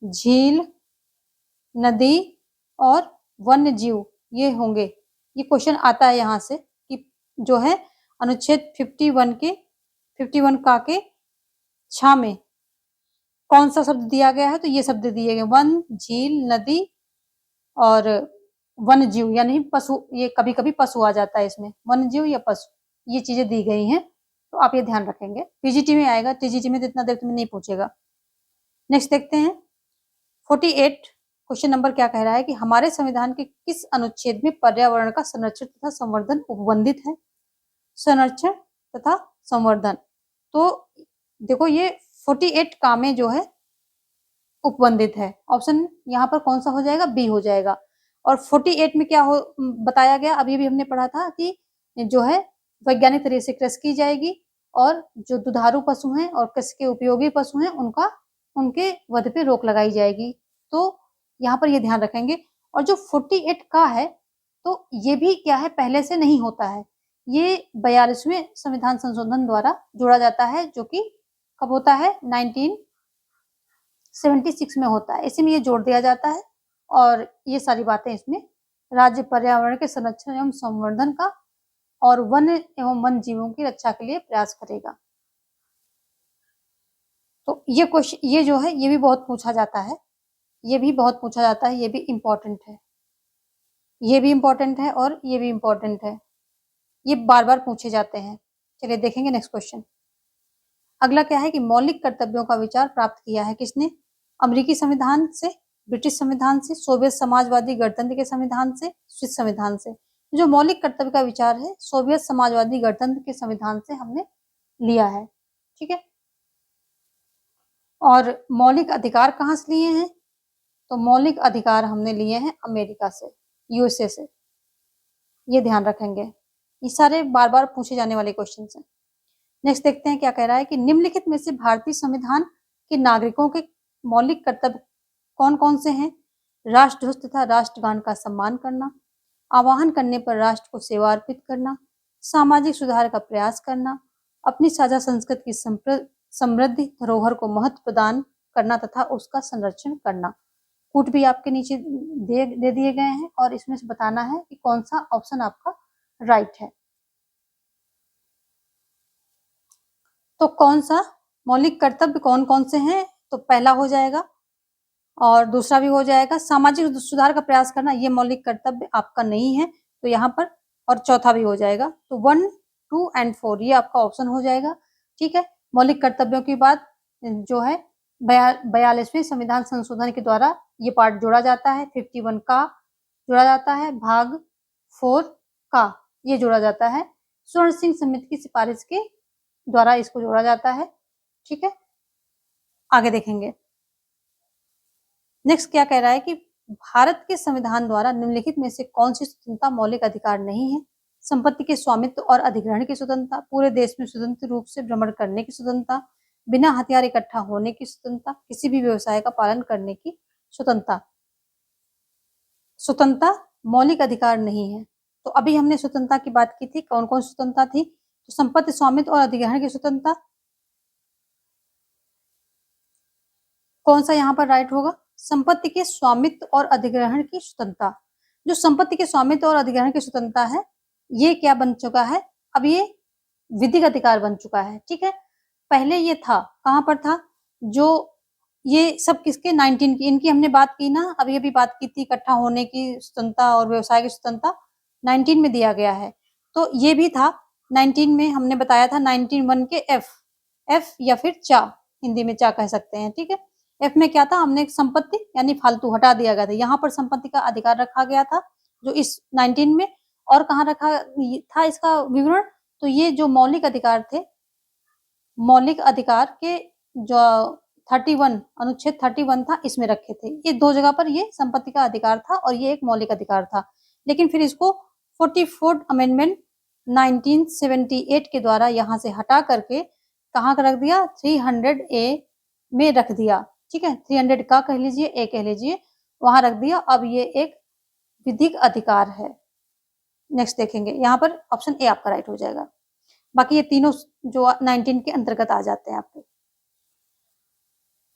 S1: झील, नदी और वन्य जीव ये होंगे। ये क्वेश्चन आता है यहाँ से कि जो है अनुच्छेद 51 का के 6 में कौन सा शब्द दिया गया है? तो ये शब्द दिए गए, वन, झील, नदी और वन्य जीव, यानी पशु। ये कभी कभी पशु आ जाता है इसमें, वन्य जीव या पशु, ये चीजें दी गई हैं, तो आप ये ध्यान रखेंगे। पीजीटी में आएगा, टीजीटी में तो इतना देर में नहीं पूछेगा। नेक्स्ट देखते हैं 48 क्वेश्चन नंबर क्या कह रहा है कि हमारे संविधान के किस अनुच्छेद में पर्यावरण का संरक्षण तथा संवर्धन उपबंधित है? संरक्षण तथा संवर्धन, तो देखो ये 48 का में जो है उपबंधित है। ऑप्शन यहाँ पर कौन सा हो जाएगा? बी हो जाएगा। और 48 में क्या हो बताया गया? अभी भी हमने पढ़ा था कि जो है वैज्ञानिक तरीके से कृषि की जाएगी और जो दुधारू पशु हैं और कृषि के उपयोगी पशु हैं उनके वध पे रोक लगाई जाएगी। तो यहाँ पर ये ध्यान रखेंगे। और जो 48 का है, तो ये भी क्या है? पहले से नहीं होता है, ये 42वें संविधान संशोधन द्वारा जोड़ा जाता है, जो कि कब होता है? 1976 में होता है। इसी में ये जोड़ दिया जाता है और ये सारी बातें इसमें राज्य पर्यावरण के संरक्षण एवं संवर्धन का और वन एवं वन जीवों की रक्षा के लिए प्रयास करेगा। तो ये क्वेश्चन ये जो है ये भी बहुत पूछा जाता है, ये भी बहुत पूछा जाता है, ये भी इम्पोर्टेंट है, ये भी इम्पोर्टेंट है और ये भी इम्पोर्टेंट है, ये बार बार पूछे जाते हैं। चलिए देखेंगे नेक्स्ट क्वेश्चन। अगला क्या है कि मौलिक कर्तव्यों का विचार प्राप्त किया है किसने? अमेरिकी संविधान से, ब्रिटिश संविधान से, सोवियत समाजवादी गणतंत्र के संविधान से, स्विस संविधान से। जो मौलिक कर्तव्य का विचार है सोवियत समाजवादी गणतंत्र के संविधान से हमने लिया है, ठीक है। और मौलिक अधिकार कहाँ से लिए हैं? तो मौलिक अधिकार हमने लिए हैं अमेरिका से, यूएसए से, ये ध्यान रखेंगे। ये सारे बार बार पूछे जाने वाले क्वेश्चन हैं। नेक्स्ट देखते हैं क्या कह रहा है कि निम्नलिखित में से भारतीय संविधान के नागरिकों के मौलिक कर्तव्य कौन कौन से हैं? राष्ट्रध्वज तथा राष्ट्रगान का सम्मान करना, आवाहन करने पर राष्ट्र को सेवा अर्पित करना, सामाजिक सुधार का प्रयास करना, अपनी साझा संस्कृति की समृद्ध धरोहर को महत्व प्रदान करना तथा उसका संरक्षण करना। कूट भी आपके नीचे दे दिए गए हैं और इसमें से बताना है कि कौन सा ऑप्शन आपका राइट है। तो कौन सा मौलिक कर्तव्य कौन कौन से हैं? तो पहला हो जाएगा और दूसरा भी हो जाएगा। सामाजिक सुधार का प्रयास करना, ये मौलिक कर्तव्य आपका नहीं है तो यहाँ पर, और चौथा भी हो जाएगा। तो 1, 2 एंड 4 ये आपका ऑप्शन हो जाएगा, ठीक है। मौलिक कर्तव्यों की बात जो है 42वें संविधान संशोधन के द्वारा ये पार्ट जोड़ा जाता है। 51 का जोड़ा जाता है, भाग 4 का ये जोड़ा जाता है। स्वर्ण सिंह समिति की सिफारिश के द्वारा इसको जोड़ा जाता है। ठीक है, आगे देखेंगे। नेक्स्ट क्या कह रहा है कि भारत के संविधान द्वारा निम्नलिखित में से कौन सी स्वतंत्रता मौलिक अधिकार नहीं है? संपत्ति के स्वामित्व और अधिग्रहण की स्वतंत्रता, पूरे देश में स्वतंत्र रूप से भ्रमण करने की स्वतंत्रता, बिना हथियार इकट्ठा होने की स्वतंत्रता, किसी भी व्यवसाय का पालन करने की स्वतंत्रता। स्वतंत्रता मौलिक अधिकार नहीं है। तो अभी हमने स्वतंत्रता की बात की थी, कौन कौन स्वतंत्रता थी? तो संपत्ति स्वामित्व और अधिग्रहण की स्वतंत्रता, कौन सा यहाँ पर राइट होगा? संपत्ति के स्वामित्व और अधिग्रहण की स्वतंत्रता। जो संपत्ति के स्वामित्व और अधिग्रहण की स्वतंत्रता है, ये क्या बन चुका है? अब ये विधिक अधिकार बन चुका है। ठीक है, पहले ये था, कहाँ पर था? जो ये सब किसके 19 की, इनकी हमने बात की ना, अभी अभी बात की थी, इकट्ठा होने की स्वतंत्रता और व्यवसाय की स्वतंत्रता 19 में दिया गया है। तो ये भी था 19 में, हमने बताया था 19(1) के एफ या फिर चा, हिंदी में चा कह सकते हैं। ठीक है, एफ में क्या था? हमने संपत्ति यानी फालतू हटा दिया गया था, यहाँ पर संपत्ति का अधिकार रखा गया था जो इस 19 में। और कहाँ रखा था इसका विवरण? तो ये जो मौलिक अधिकार थे, मौलिक अधिकार के जो 31 अनुच्छेद 31 था, इसमें रखे थे। ये दो जगह पर ये संपत्ति का अधिकार था और ये एक मौलिक अधिकार था। लेकिन फिर इसको 44th अमेंडमेंट 1978 के द्वारा यहाँ से हटा करके कहाँ रख दिया? 300A में रख दिया। ठीक है, 300 का कह लीजिए, ए कह लीजिए, वहां रख दिया। अब ये एक विधिक अधिकार है। नेक्स्ट देखेंगे, यहाँ पर ऑप्शन ए आपका राइट हो जाएगा। बाकी ये तीनों जो 19 के अंतर्गत आ जाते हैं आपके।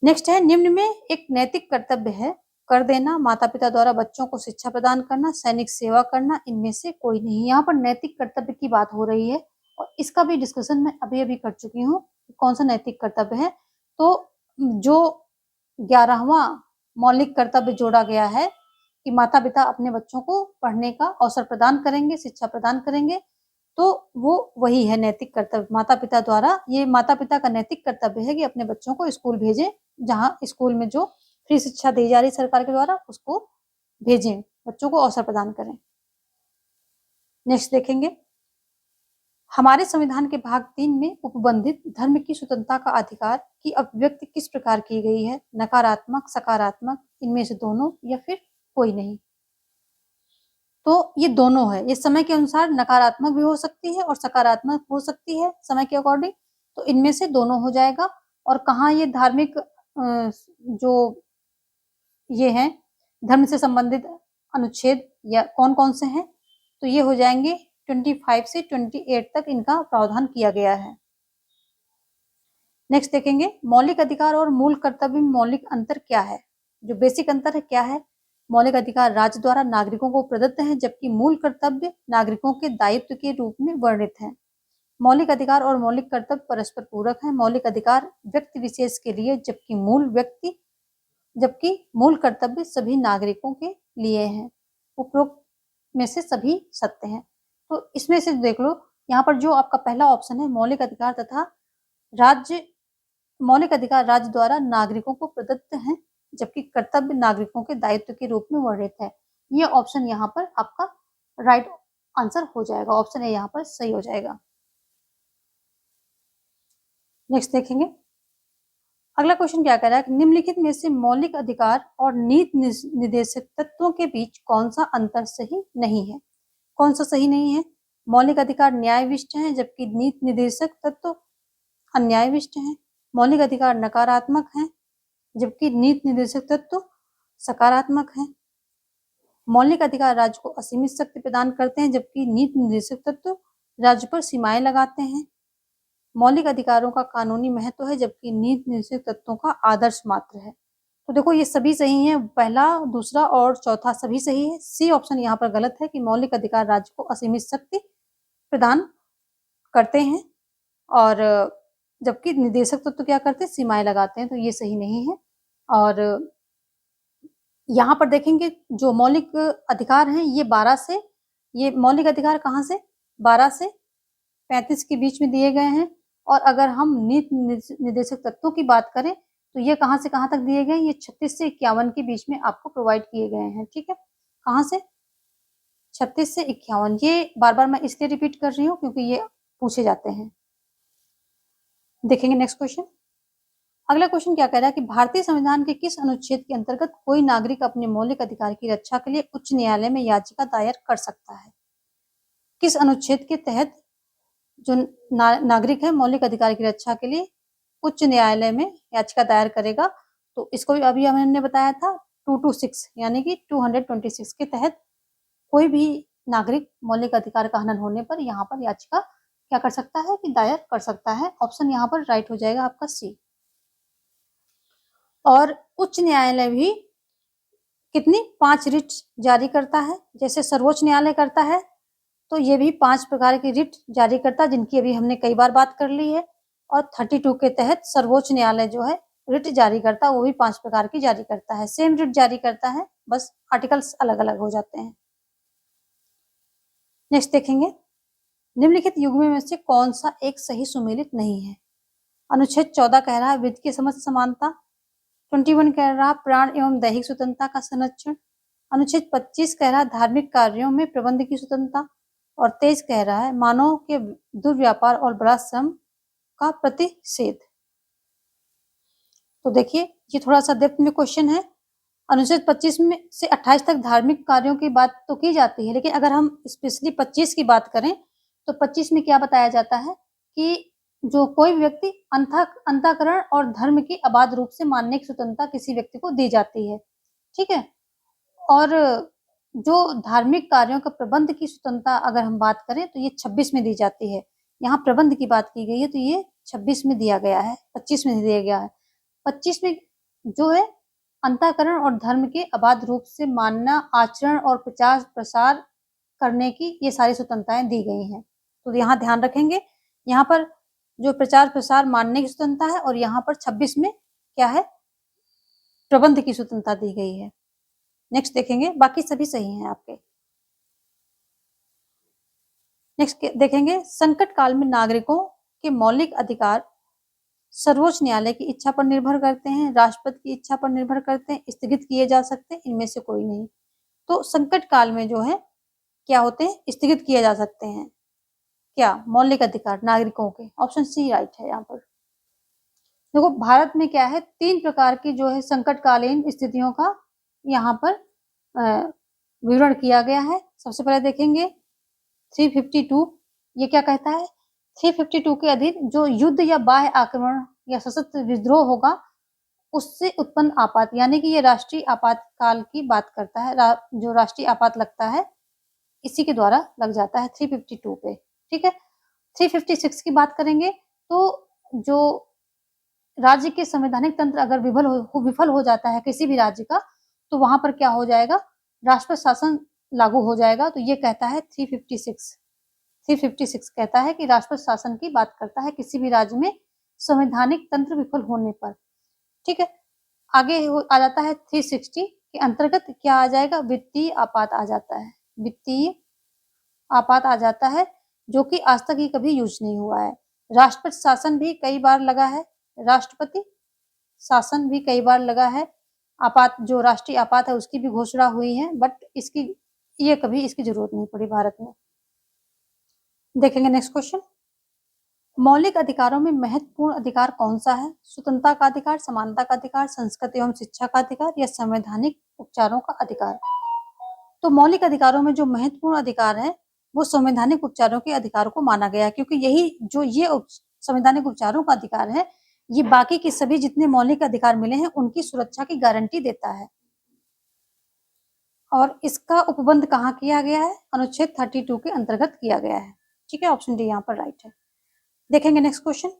S1: नेक्स्ट है, निम्न में एक नैतिक कर्तव्य है, कर देना, माता पिता द्वारा बच्चों को शिक्षा प्रदान करना, सैनिक सेवा करना, इनमें से कोई नहीं। यहाँ पर नैतिक कर्तव्य की बात हो रही है और इसका भी डिस्कशन मैं अभी अभी कर चुकी हूँ, कौन सा नैतिक कर्तव्य है। तो जो 11वां मौलिक कर्तव्य जोड़ा गया है कि माता पिता अपने बच्चों को पढ़ने का अवसर प्रदान करेंगे, शिक्षा प्रदान करेंगे, तो वो वही है नैतिक कर्तव्य। माता पिता द्वारा, ये माता पिता का नैतिक कर्तव्य है कि अपने बच्चों को स्कूल भेजें, जहाँ स्कूल में जो फ्री शिक्षा दी जा रही सरकार के द्वारा, उसको भेजें, बच्चों को अवसर प्रदान करें। नेक्स्ट देखेंगे, हमारे संविधान के भाग 3 में उपबंधित धर्म की स्वतंत्रता का अधिकार की अभिव्यक्ति किस प्रकार की गई है? नकारात्मक, सकारात्मक, इनमें से दोनों, या फिर कोई नहीं? तो ये दोनों है। ये समय के अनुसार नकारात्मक भी हो सकती है और सकारात्मक हो सकती है समय के अकॉर्डिंग, तो इनमें से दोनों हो जाएगा। और कहाँ ये धार्मिक जो ये हैं धर्म से संबंधित अनुच्छेद या कौन कौन से हैं? तो ये हो जाएंगे 25 से 28 तक इनका प्रावधान किया गया है। नेक्स्ट देखेंगे, मौलिक अधिकार और मूल कर्तव्य में मौलिक अंतर क्या है? जो बेसिक अंतर है क्या है? मौलिक अधिकार राज्य द्वारा नागरिकों को प्रदत्त है, जबकि मूल कर्तव्य नागरिकों के दायित्व के रूप में वर्णित है। मौलिक अधिकार और मौलिक कर्तव्य परस्पर पूरक है। मौलिक अधिकार व्यक्ति विशेष के लिए, जबकि मूल कर्तव्य सभी नागरिकों के लिए है। उपरोक्त में से सभी सत्य हैं। तो इसमें से देख लो, यहाँ पर जो आपका पहला ऑप्शन है, मौलिक अधिकार राज्य द्वारा नागरिकों को प्रदत्त है, जबकि कर्तव्य नागरिकों के दायित्व के रूप में वर्णित है। ये ऑप्शन यहाँ पर आपका राइट आंसर हो जाएगा। ऑप्शन ए यहाँ पर सही हो जाएगा। नेक्स्ट देखेंगे, अगला क्वेश्चन क्या कह रहा है कि निम्नलिखित में से मौलिक अधिकार और नीति निर्देशक तत्वों के बीच कौन सा अंतर सही नहीं है? कौन सा सही नहीं है? मौलिक अधिकार न्यायविष्ट है, जबकि नीति निर्देशक तत्व अन्यायविष्ट है। मौलिक अधिकार नकारात्मक है, जबकि नीति निर्देशक तत्व सकारात्मक है। मौलिक अधिकार राज्य को असीमित शक्ति प्रदान करते हैं, जबकि नीति निर्देशक तत्व राज्य पर सीमाएं लगाते हैं। मौलिक अधिकारों का कानूनी महत्व है, जबकि नीति निर्देशक तत्वों का आदर्श मात्र है। तो देखो ये सभी सही हैं, पहला, दूसरा और चौथा सभी सही है। सी ऑप्शन यहाँ पर गलत है कि मौलिक अधिकार राज्य को असीमित शक्ति प्रदान करते हैं और जबकि निर्देशक तत्व क्या करते हैं? सीमाएं लगाते हैं। तो ये सही नहीं है। और यहाँ पर देखेंगे जो मौलिक अधिकार हैं ये 12 से, ये मौलिक अधिकार कहाँ से 12 से 35 के बीच में दिए गए हैं और अगर हम नीति निर्देशक तत्वों की बात करें तो ये कहाँ से कहाँ तक दिए गए, ये 36 से 51 के बीच में आपको प्रोवाइड किए गए हैं। ठीक है, कहाँ से, 36 से 51। ये बार बार मैं इसलिए रिपीट कर रही हूँ क्योंकि ये पूछे जाते हैं। देखेंगे नेक्स्ट क्वेश्चन। अगला क्वेश्चन क्या कह रहा है कि भारतीय संविधान के किस अनुच्छेद के अंतर्गत कोई नागरिक अपने मौलिक अधिकार की रक्षा के लिए उच्च न्यायालय में याचिका दायर कर सकता है। किस अनुच्छेद के तहत जो नागरिक है मौलिक अधिकार की रक्षा के लिए उच्च न्यायालय में याचिका दायर करेगा, तो इसको भी अभी हमने बताया था 226 यानी कि 226 के तहत कोई भी नागरिक मौलिक अधिकार का हनन होने पर यहाँ पर याचिका क्या कर सकता है कि दायर कर सकता है। ऑप्शन यहाँ पर राइट हो जाएगा आपका सी। और उच्च न्यायालय भी कितनी 5 रिट जारी करता है, जैसे सर्वोच्च न्यायालय करता है, तो ये भी 5 प्रकार की रिट जारी करता है जिनकी अभी हमने कई बार बात कर ली है। और 32 के तहत सर्वोच्च न्यायालय जो है रिट जारी करता है, वो भी 5 प्रकार की जारी करता है, सेम रिट जारी करता है, बस आर्टिकल्स अलग अलग हो जाते हैं। नेक्स्ट देखेंगे, निम्नलिखित युग्म में से कौन सा एक सही सुमेलित नहीं है। अनुच्छेद 14 कह रहा है विधि की समझ समानता, 21 कह रहा प्राण एवं दैहिक स्वतंत्रता का संरक्षण, अनुच्छेद 25 कह रहा धार्मिक कार्यों में प्रबंध की स्वतंत्रता, और 23 कह रहा है मानव के दुर्व्यापार और बड़ा श्रम का प्रतिषेध। तो देखिए ये थोड़ा सा डेप्थ में क्वेश्चन है। अनुच्छेद 25 में से 28 तक धार्मिक कार्यों की बात तो की जाती है, लेकिन अगर हम स्पेशली 25 की बात करें तो 25 में क्या बताया जाता है कि जो कोई व्यक्ति अंतःकरण और धर्म की अबाध रूप से मानने की स्वतंत्रता किसी व्यक्ति को दी जाती है। ठीक है, और जो धार्मिक कार्यों का प्रबंध की स्वतंत्रता अगर हम बात करें तो ये 26 में दी जाती है। यहाँ प्रबंध की बात की गई है तो ये 26 में दिया गया है, 25 में दिया गया है। 25 में जो है अंतःकरण और धर्म के अबाध रूप से मानना, आचरण और प्रचार प्रसार करने की ये सारी स्वतंत्रताएं दी गई हैं। तो यहाँ ध्यान रखेंगे, यहाँ पर जो प्रचार प्रसार मानने की स्वतंत्रता है और यहाँ पर 26 में क्या है प्रबंध की स्वतंत्रता दी गई है। नेक्स्ट देखेंगे, बाकी सभी सही हैं आपके। नेक्स्ट देखेंगे, संकट काल में नागरिकों के मौलिक अधिकार सर्वोच्च न्यायालय की इच्छा पर निर्भर करते हैं, राष्ट्रपति की इच्छा पर निर्भर करते हैं, स्थगित किए जा सकते हैं, इनमें से कोई नहीं। तो संकट काल में जो है क्या होते हैं, स्थगित किए जा सकते हैं क्या मौलिक अधिकार नागरिकों के। ऑप्शन सी राइट है यहाँ पर। देखो भारत में क्या है 3 प्रकार की जो है संकटकालीन स्थितियों का यहाँ पर विवरण किया गया है। सबसे पहले देखेंगे 352, ये क्या कहता है 352 के अधीन जो युद्ध या बाह्य आक्रमण या सशस्त्र विद्रोह होगा उससे उत्पन्न आपात, यानी कि ये राष्ट्रीय आपातकाल की बात करता है। जो राष्ट्रीय आपात लगता है इसी के द्वारा लग जाता है 352 पे। ठीक है, 356 की बात करेंगे तो जो राज्य के संवैधानिक तंत्र अगर विफल हो जाता है किसी भी राज्य का, तो वहां पर क्या हो जाएगा, राष्ट्रपति शासन लागू हो जाएगा। तो ये कहता है 356 कहता है कि राष्ट्रपति शासन की बात करता है किसी भी राज्य में संवैधानिक तंत्र विफल होने पर। ठीक है, आगे आ जाता है 360 के अंतर्गत क्या आ जाएगा, वित्तीय आपात आ जाता है। वित्तीय आपात आ जाता है जो कि आज तक ही कभी यूज नहीं हुआ है। राष्ट्रपति शासन भी कई बार लगा है, राष्ट्रपति शासन भी कई बार लगा है। आपात जो राष्ट्रीय आपात है उसकी भी घोषणा हुई है, बट ये कभी इसकी जरूरत नहीं पड़ी भारत में। देखेंगे नेक्स्ट क्वेश्चन, मौलिक अधिकारों में महत्वपूर्ण अधिकार कौन सा है। स्वतंत्रता का अधिकार, समानता का अधिकार, संस्कृति एवं शिक्षा का अधिकार या संवैधानिक उपचारों का अधिकार। तो मौलिक अधिकारों में जो महत्वपूर्ण अधिकार है वो संवैधानिक उपचारों के अधिकार को माना गया, क्योंकि यही जो ये संवैधानिक उपचारों का अधिकार है ये बाकी के सभी जितने मौलिक अधिकार मिले हैं उनकी सुरक्षा की गारंटी देता है। और इसका उपबंध कहाँ किया गया है, अनुच्छेद 32 के अंतर्गत किया गया है। ठीक है, ऑप्शन डी यहाँ पर राइट है। देखेंगे नेक्स्ट क्वेश्चन,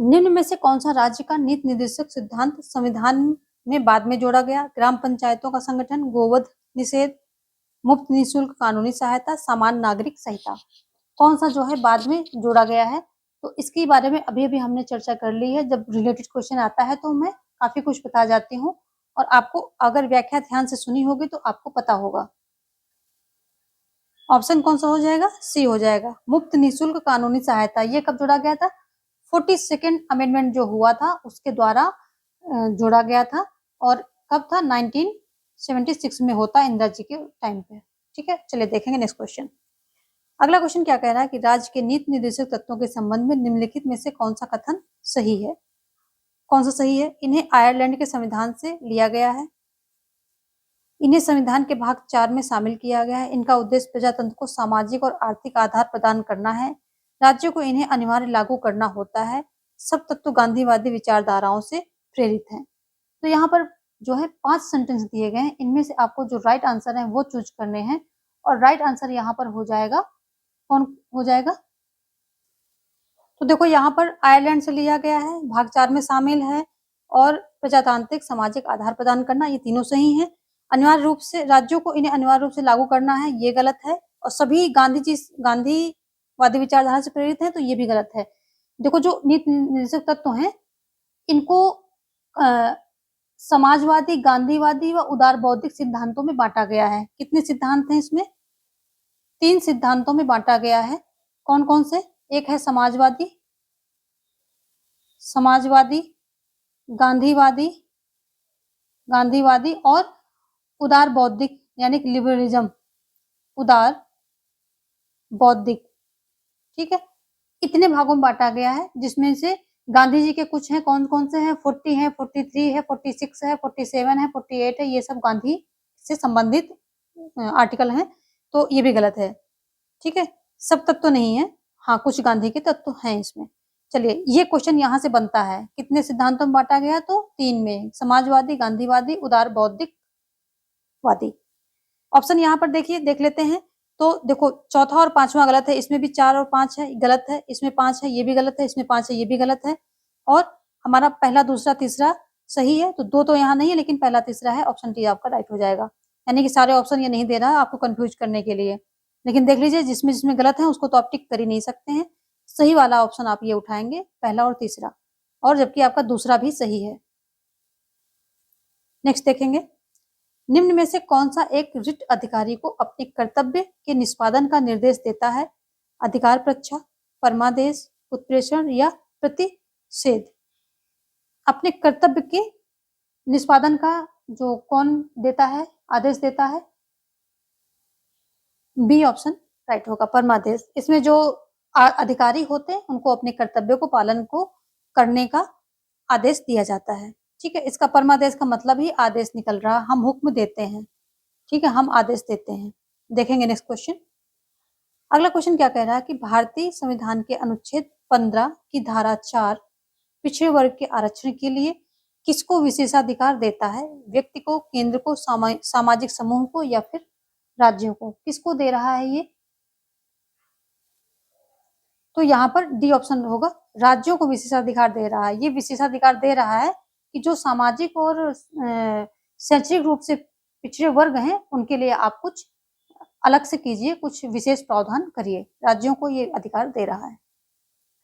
S1: निम्न में से कौन सा राज्य का नीति निर्देशक सिद्धांत संविधान में बाद में जोड़ा गया। ग्राम पंचायतों का संगठन, गोवध निषेध, मुफ्त निःशुल्क कानूनी सहायता, सामान्य नागरिक संहिता। कौन सा जो है बाद में जोड़ा गया है, तो इसके बारे में अभी हमने चर्चा कर ली है। जब रिलेटेड क्वेश्चन आता है तो मैं काफी कुछ बता जाती हूँ और आपको अगर व्याख्या ध्यान से सुनी होगी तो आपको पता होगा। ऑप्शन कौन सा हो जाएगा? सी हो जाएगा। मुफ्त निःशुल्क कानूनी सहायता, ये कब जोड़ा गया था? 42nd अमेंडमेंट जो हुआ था उसके द्वारा जोड़ा गया था, और कब था? 1976 में होता, इंदिरा जी के टाइम पे। ठीक है, चलिए देखेंगे नेक्स्ट क्वेश्चन। अगला क्वेश्चन क्या कह रहा है कि राज्य के नीति निर्देशक तत्वों के संबंध में निम्नलिखित में से कौन सा कथन सही है? कौन सा सही है? इन्हें आयरलैंड के संविधान से लिया गया है, इन्हें संविधान के भाग 4 में शामिल किया गया है, इनका उद्देश्य प्रजातंत्र को सामाजिक और आर्थिक आधार प्रदान करना है, राज्यों को इन्हें अनिवार्य लागू करना होता है, सब तत्व गांधीवादी विचारधाराओं से प्रेरित हैं। तो यहाँ पर जो है 5 सेंटेंस दिए गए हैं, इनमें से आपको जो राइट आंसर है वो चूज करने हैं, और राइट आंसर यहाँ पर हो जाएगा, कौन हो जाएगा? तो देखो यहाँ पर आयरलैंड से लिया गया है, भाग 4 में शामिल है, और प्रजातांत्रिक सामाजिक आधार प्रदान करना, ये तीनों सही हैं। अनिवार्य रूप से राज्यों को इन्हें अनिवार्य रूप से लागू करना है, ये गलत है, और सभी गांधीवादी विचारधारा से प्रेरित है, तो ये भी गलत है। देखो जो नीति निर्देशक तत्व हैं इनको समाजवादी, गांधीवादी व उदार बौद्धिक सिद्धांतों में बांटा गया है। कितने सिद्धांत हैं इसमें? 3 सिद्धांतों में बांटा गया है। कौन कौन से? एक है समाजवादी, गांधीवादी और उदार बौद्धिक, यानी कि लिबरलिज्म, उदार बौद्धिक। ठीक है, इतने भागों में बांटा गया है, जिसमें से गांधी जी के कुछ हैं, कौन कौन से हैं? 40 है, 43 है, 46 है, 47 है, 48 है, ये सब गांधी से संबंधित आर्टिकल हैं, तो ये भी गलत है। ठीक है, सब तत्व तो नहीं है, हाँ कुछ गांधी के तत्व हैं इसमें। चलिए, ये क्वेश्चन यहाँ से बनता है, कितने सिद्धांतों में बांटा गया? तो 3 में, समाजवादी, गांधीवादी, उदार बौद्धिकवादी। ऑप्शन यहाँ पर देखिए, देख लेते हैं। तो देखो चौथा और पांचवा गलत है, इसमें भी 4 और 5 है, गलत है, इसमें 5 है, ये भी गलत है, इसमें 5 है, ये भी गलत है, और हमारा पहला, दूसरा, तीसरा सही है, तो 2 तो यहाँ नहीं है, लेकिन पहला तीसरा है, ऑप्शन डी आपका राइट हो जाएगा। यानी कि सारे ऑप्शन ये नहीं दे रहा है आपको कंफ्यूज करने के लिए, लेकिन देख लीजिए जिसमें जिसमें गलत है उसको तो आप टिक कर ही नहीं सकते हैं, सही वाला ऑप्शन आप ये उठाएंगे, पहला और तीसरा, और जबकि आपका दूसरा भी सही है। नेक्स्ट देखेंगे, निम्न में से कौन सा एक रिट अधिकारी को अपने कर्तव्य के निष्पादन का निर्देश देता है? अधिकार परीक्षा, परमादेश, उत्प्रेषण या प्रतिषेध? अपने कर्तव्य के निष्पादन का जो कौन देता है, आदेश देता है? बी ऑप्शन राइट होगा, परमादेश। इसमें जो अधिकारी होते हैं उनको अपने कर्तव्य को पालन को करने का आदेश दिया जाता है। ठीक है, इसका परमादेश का मतलब ही आदेश निकल रहा, हम हुक्म देते हैं। ठीक है, हम आदेश देते हैं। देखेंगे नेक्स्ट क्वेश्चन। अगला क्वेश्चन क्या कह रहा है कि भारतीय संविधान के अनुच्छेद 15 की धारा 4 पिछड़े वर्ग के आरक्षण के लिए किसको विशेषाधिकार देता है? व्यक्ति को, केंद्र को, सामाजिक समूह को, या फिर राज्यों को? किसको दे रहा है ये? तो यहाँ पर डी ऑप्शन होगा, राज्यों को विशेषाधिकार दे रहा है। ये विशेषाधिकार दे रहा है कि जो सामाजिक और शैक्षिक रूप से पिछड़े वर्ग हैं उनके लिए आप कुछ अलग से कीजिए, कुछ विशेष प्रावधान करिए, राज्यों को ये अधिकार दे रहा है।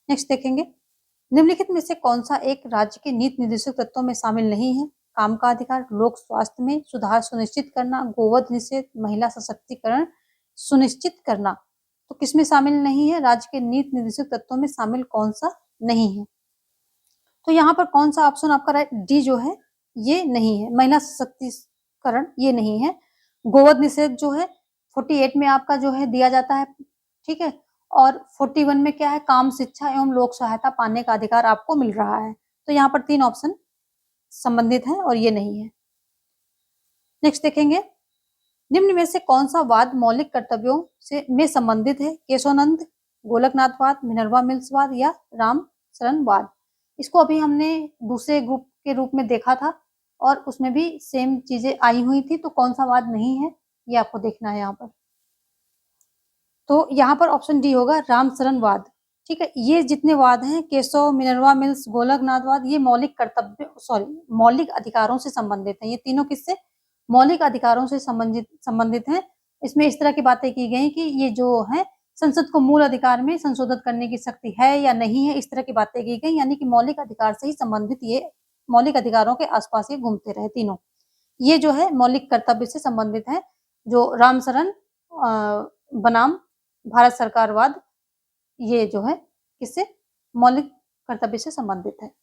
S1: नेक्स्ट देखेंगे, निम्नलिखित में से कौन सा एक राज्य के नीति निर्देशक तत्वों में शामिल नहीं है? काम का अधिकार, लोक स्वास्थ्य में सुधार सुनिश्चित करना, गोवध निषेध, महिला सशक्तिकरण सुनिश्चित करना। तो किसमें शामिल नहीं है? राज्य के नीति निर्देशक तत्वों में शामिल कौन सा नहीं है? तो यहाँ पर कौन सा ऑप्शन आपका राइट? डी जो है ये नहीं है, महिला सशक्तिकरण ये नहीं है। गोवध निषेध जो है 48 में आपका जो है दिया जाता है, ठीक है, और 41 में क्या है? काम, शिक्षा एवं लोक सहायता पाने का अधिकार आपको मिल रहा है। तो यहाँ पर 3 ऑप्शन संबंधित है और ये नहीं है। नेक्स्ट देखेंगे, निम्न में से कौन सा वाद मौलिक कर्तव्यों से में संबंधित है? केशवानंद, गोलकनाथवाद, मिनर्वा मिल्सवाद या रामचरणवाद? इसको अभी हमने दूसरे ग्रुप के रूप में देखा था और उसमें भी सेम चीजें आई हुई थी, तो कौन सा वाद नहीं है ये आपको देखना है यहाँ पर। तो यहाँ पर ऑप्शन डी होगा, रामचरणवाद। ठीक है, ये जितने वाद हैं, केशव, मिनर्वा मिल्स, गोलकनाथवाद, ये मौलिक अधिकारों से संबंधित है। ये तीनों किससे? मौलिक अधिकारों से संबंधित हैं। इसमें इस तरह की बातें की गई कि ये जो है संसद को मूल अधिकार में संशोधित करने की शक्ति है या नहीं है, इस तरह की बातें की गई, यानी कि मौलिक अधिकार से ही संबंधित, ये मौलिक अधिकारों के आसपास ये घूमते रहे तीनों। ये जो है मौलिक कर्तव्य से संबंधित है, जो रामचरण बनाम भारत सरकारवाद, ये जो है किससे, मौलिक कर्तव्य से संबंधित है।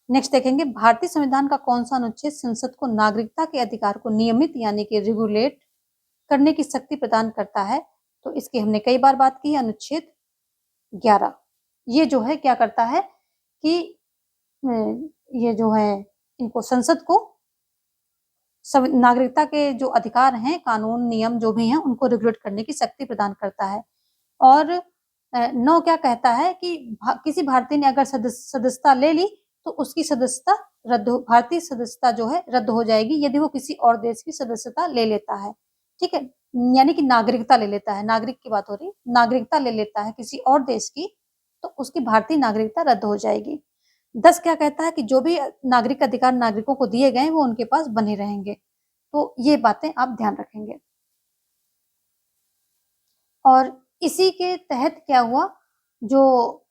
S1: नेक्स्ट देखेंगे, भारतीय संविधान का कौन सा अनुच्छेद संसद को नागरिकता के अधिकार को नियमित यानी कि रेगुलेट करने की शक्ति प्रदान करता है? तो इसकी हमने कई बार बात की है, अनुच्छेद 11। ये जो है क्या करता है कि ये जो है इनको संसद को सब नागरिकता के जो अधिकार हैं, कानून नियम जो भी हैं, उनको रेगुलेट करने की शक्ति प्रदान करता है। और 9 क्या कहता है कि किसी भारतीय ने अगर सदस्यता ले ली तो उसकी सदस्यता भारतीय सदस्यता जो है रद्द हो जाएगी यदि वो किसी और देश की सदस्यता ले लेता है। ठीक है, यानी कि नागरिकता ले लेता है, नागरिक की बात हो रही, नागरिकता ले लेता है किसी और देश की, तो उसकी भारतीय नागरिकता रद्द हो जाएगी। 10 क्या कहता है कि जो भी नागरिक अधिकार नागरिकों को दिए गए वो उनके पास बने रहेंगे। तो ये बातें आप ध्यान रखेंगे। और इसी के तहत क्या हुआ, जो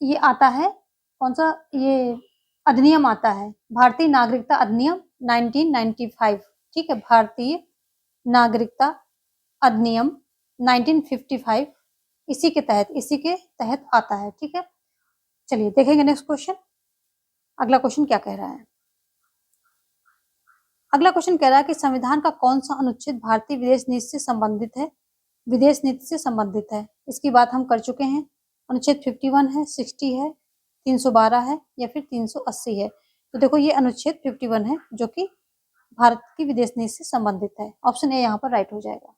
S1: ये आता है कौन सा, ये अधिनियम आता है, भारतीय नागरिकता अधिनियम 1995। ठीक है, भारतीय नागरिकता अधिनियम 1955 इसी के तहत आता है। ठीक है, चलिए देखेंगे नेक्स्ट क्वेश्चन। अगला क्वेश्चन क्या कह रहा है? अगला क्वेश्चन कह रहा है कि संविधान का कौन सा अनुच्छेद भारतीय विदेश नीति से संबंधित है? विदेश नीति से संबंधित है, इसकी बात हम कर चुके हैं। अनुच्छेद 51 है, 60 है, 312 है या फिर 380 है। तो देखो ये अनुच्छेद 51 है जो कि भारत की विदेश नीति से संबंधित है। ऑप्शन ए यहाँ पर राइट हो जाएगा।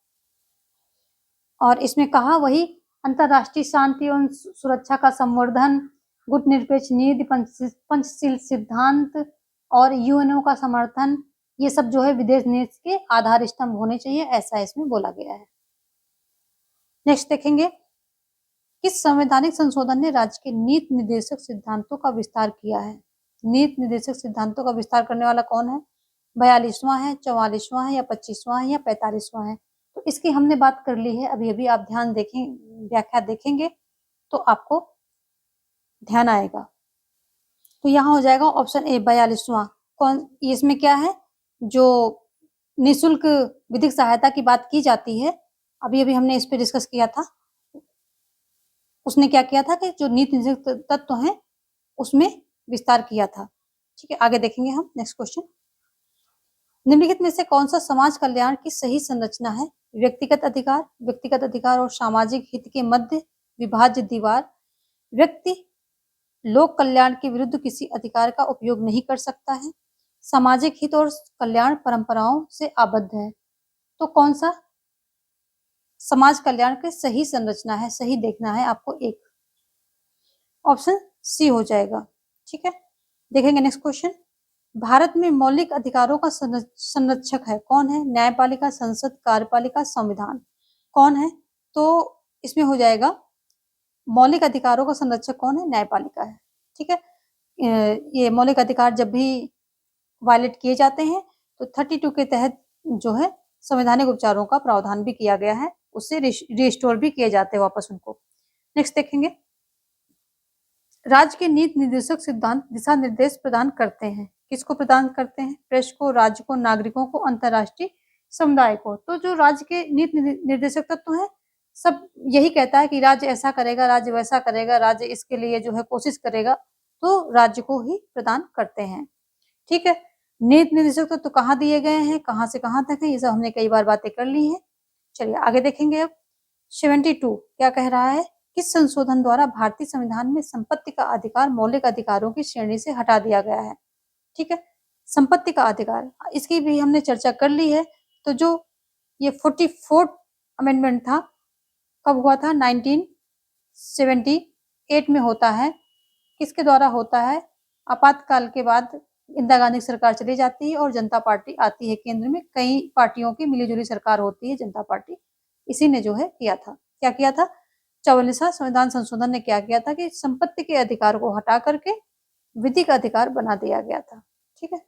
S1: और इसमें कहा वही अंतरराष्ट्रीय शांति एवं सुरक्षा का संवर्धन, गुटनिरपेक्ष नीति, पंचशील सिद्धांत और यूएनओ का समर्थन, ये सब जो है विदेश नीति के आधार स्तंभ होने चाहिए, ऐसा इसमें बोला गया है। नेक्स्ट देखेंगे, किस संवैधानिक संशोधन ने राज्य के नीति निर्देशक सिद्धांतों का विस्तार किया है? नीति निर्देशक सिद्धांतों का विस्तार करने वाला कौन है? 42वां है, 44वां है या 25वां है या 45वां है? तो इसकी हमने बात कर ली है अभी अभी, आप ध्यान देखें, व्याख्या देखेंगे तो आपको ध्यान आएगा। तो यहाँ हो जाएगा ऑप्शन ए 42वां। कौन, इसमें क्या है, जो निःशुल्क विधिक सहायता की बात की जाती है, अभी अभी हमने इस पे डिस्कस किया था। उसने क्या किया था कि जो नीति निर्देशक तत्व हैं उसमें विस्तार किया था। ठीक है, आगे देखेंगे हम नेक्स्ट क्वेश्चन। निम्नलिखित में से कौन सा समाज कल्याण की सही संरचना है? व्यक्तिगत अधिकार और सामाजिक हित के मध्य विभाज्य दीवार, व्यक्ति लोक कल्याण के विरुद्ध किसी अधिकार का उपयोग नहीं कर सकता है, सामाजिक हित और कल्याण परंपराओं से आबद्ध है। तो कौन सा समाज कल्याण की सही संरचना है, सही देखना है आपको, एक ऑप्शन सी हो जाएगा। ठीक है, देखेंगे नेक्स्ट क्वेश्चन। भारत में मौलिक अधिकारों का संरक्षक है कौन है? न्यायपालिका, संसद, कार्यपालिका, संविधान, कौन है? तो इसमें हो जाएगा मौलिक अधिकारों का संरक्षक कौन है? न्यायपालिका है। ठीक है, ये मौलिक अधिकार जब भी वायलेट किए जाते हैं तो 32 के तहत जो है संवैधानिक उपचारों का प्रावधान भी किया गया है, उससे रिस्टोर भी किए जाते हैं वापस उनको। नेक्स्ट देखेंगे, राज्य के नीति निर्देशक सिद्धांत दिशा निर्देश प्रदान करते हैं, किसको प्रदान करते हैं? प्रेस को, राज्य को, नागरिकों को, अंतरराष्ट्रीय समुदाय को। तो जो राज्य के नीति निर्देशक तत्व हैं सब यही कहता है कि राज्य ऐसा करेगा, राज्य वैसा करेगा, राज्य इसके लिए जो है कोशिश करेगा, तो राज्य को ही प्रदान करते हैं। ठीक है, नीति निर्देशक तत्व कहाँ दिए गए हैं, कहाँ से कहाँ तक है, ये सब हमने कई बार बातें कर ली हैं। चलिए आगे देखेंगे। अब 72 क्या कह रहा है, किस संशोधन द्वारा भारतीय संविधान में संपत्ति का अधिकार मौलिक अधिकारों की श्रेणी से हटा दिया गया है? ठीक है, संपत्ति का अधिकार, इसकी भी हमने चर्चा कर ली है। तो जो ये 44th अमेंडमेंट था, कब हुआ था? 1978 में होता है। किसके द्वारा होता है? आपातकाल के बाद इंदिरा गांधी सरकार चली जाती है और जनता पार्टी आती है केंद्र में, कई पार्टियों की मिलीजुली सरकार होती है जनता पार्टी, इसी ने जो है किया था। क्या किया था? 44वां संविधान संशोधन ने क्या किया था कि संपत्ति के अधिकार को हटा करके विधिक अधिकार बना दिया गया था। ठीक है,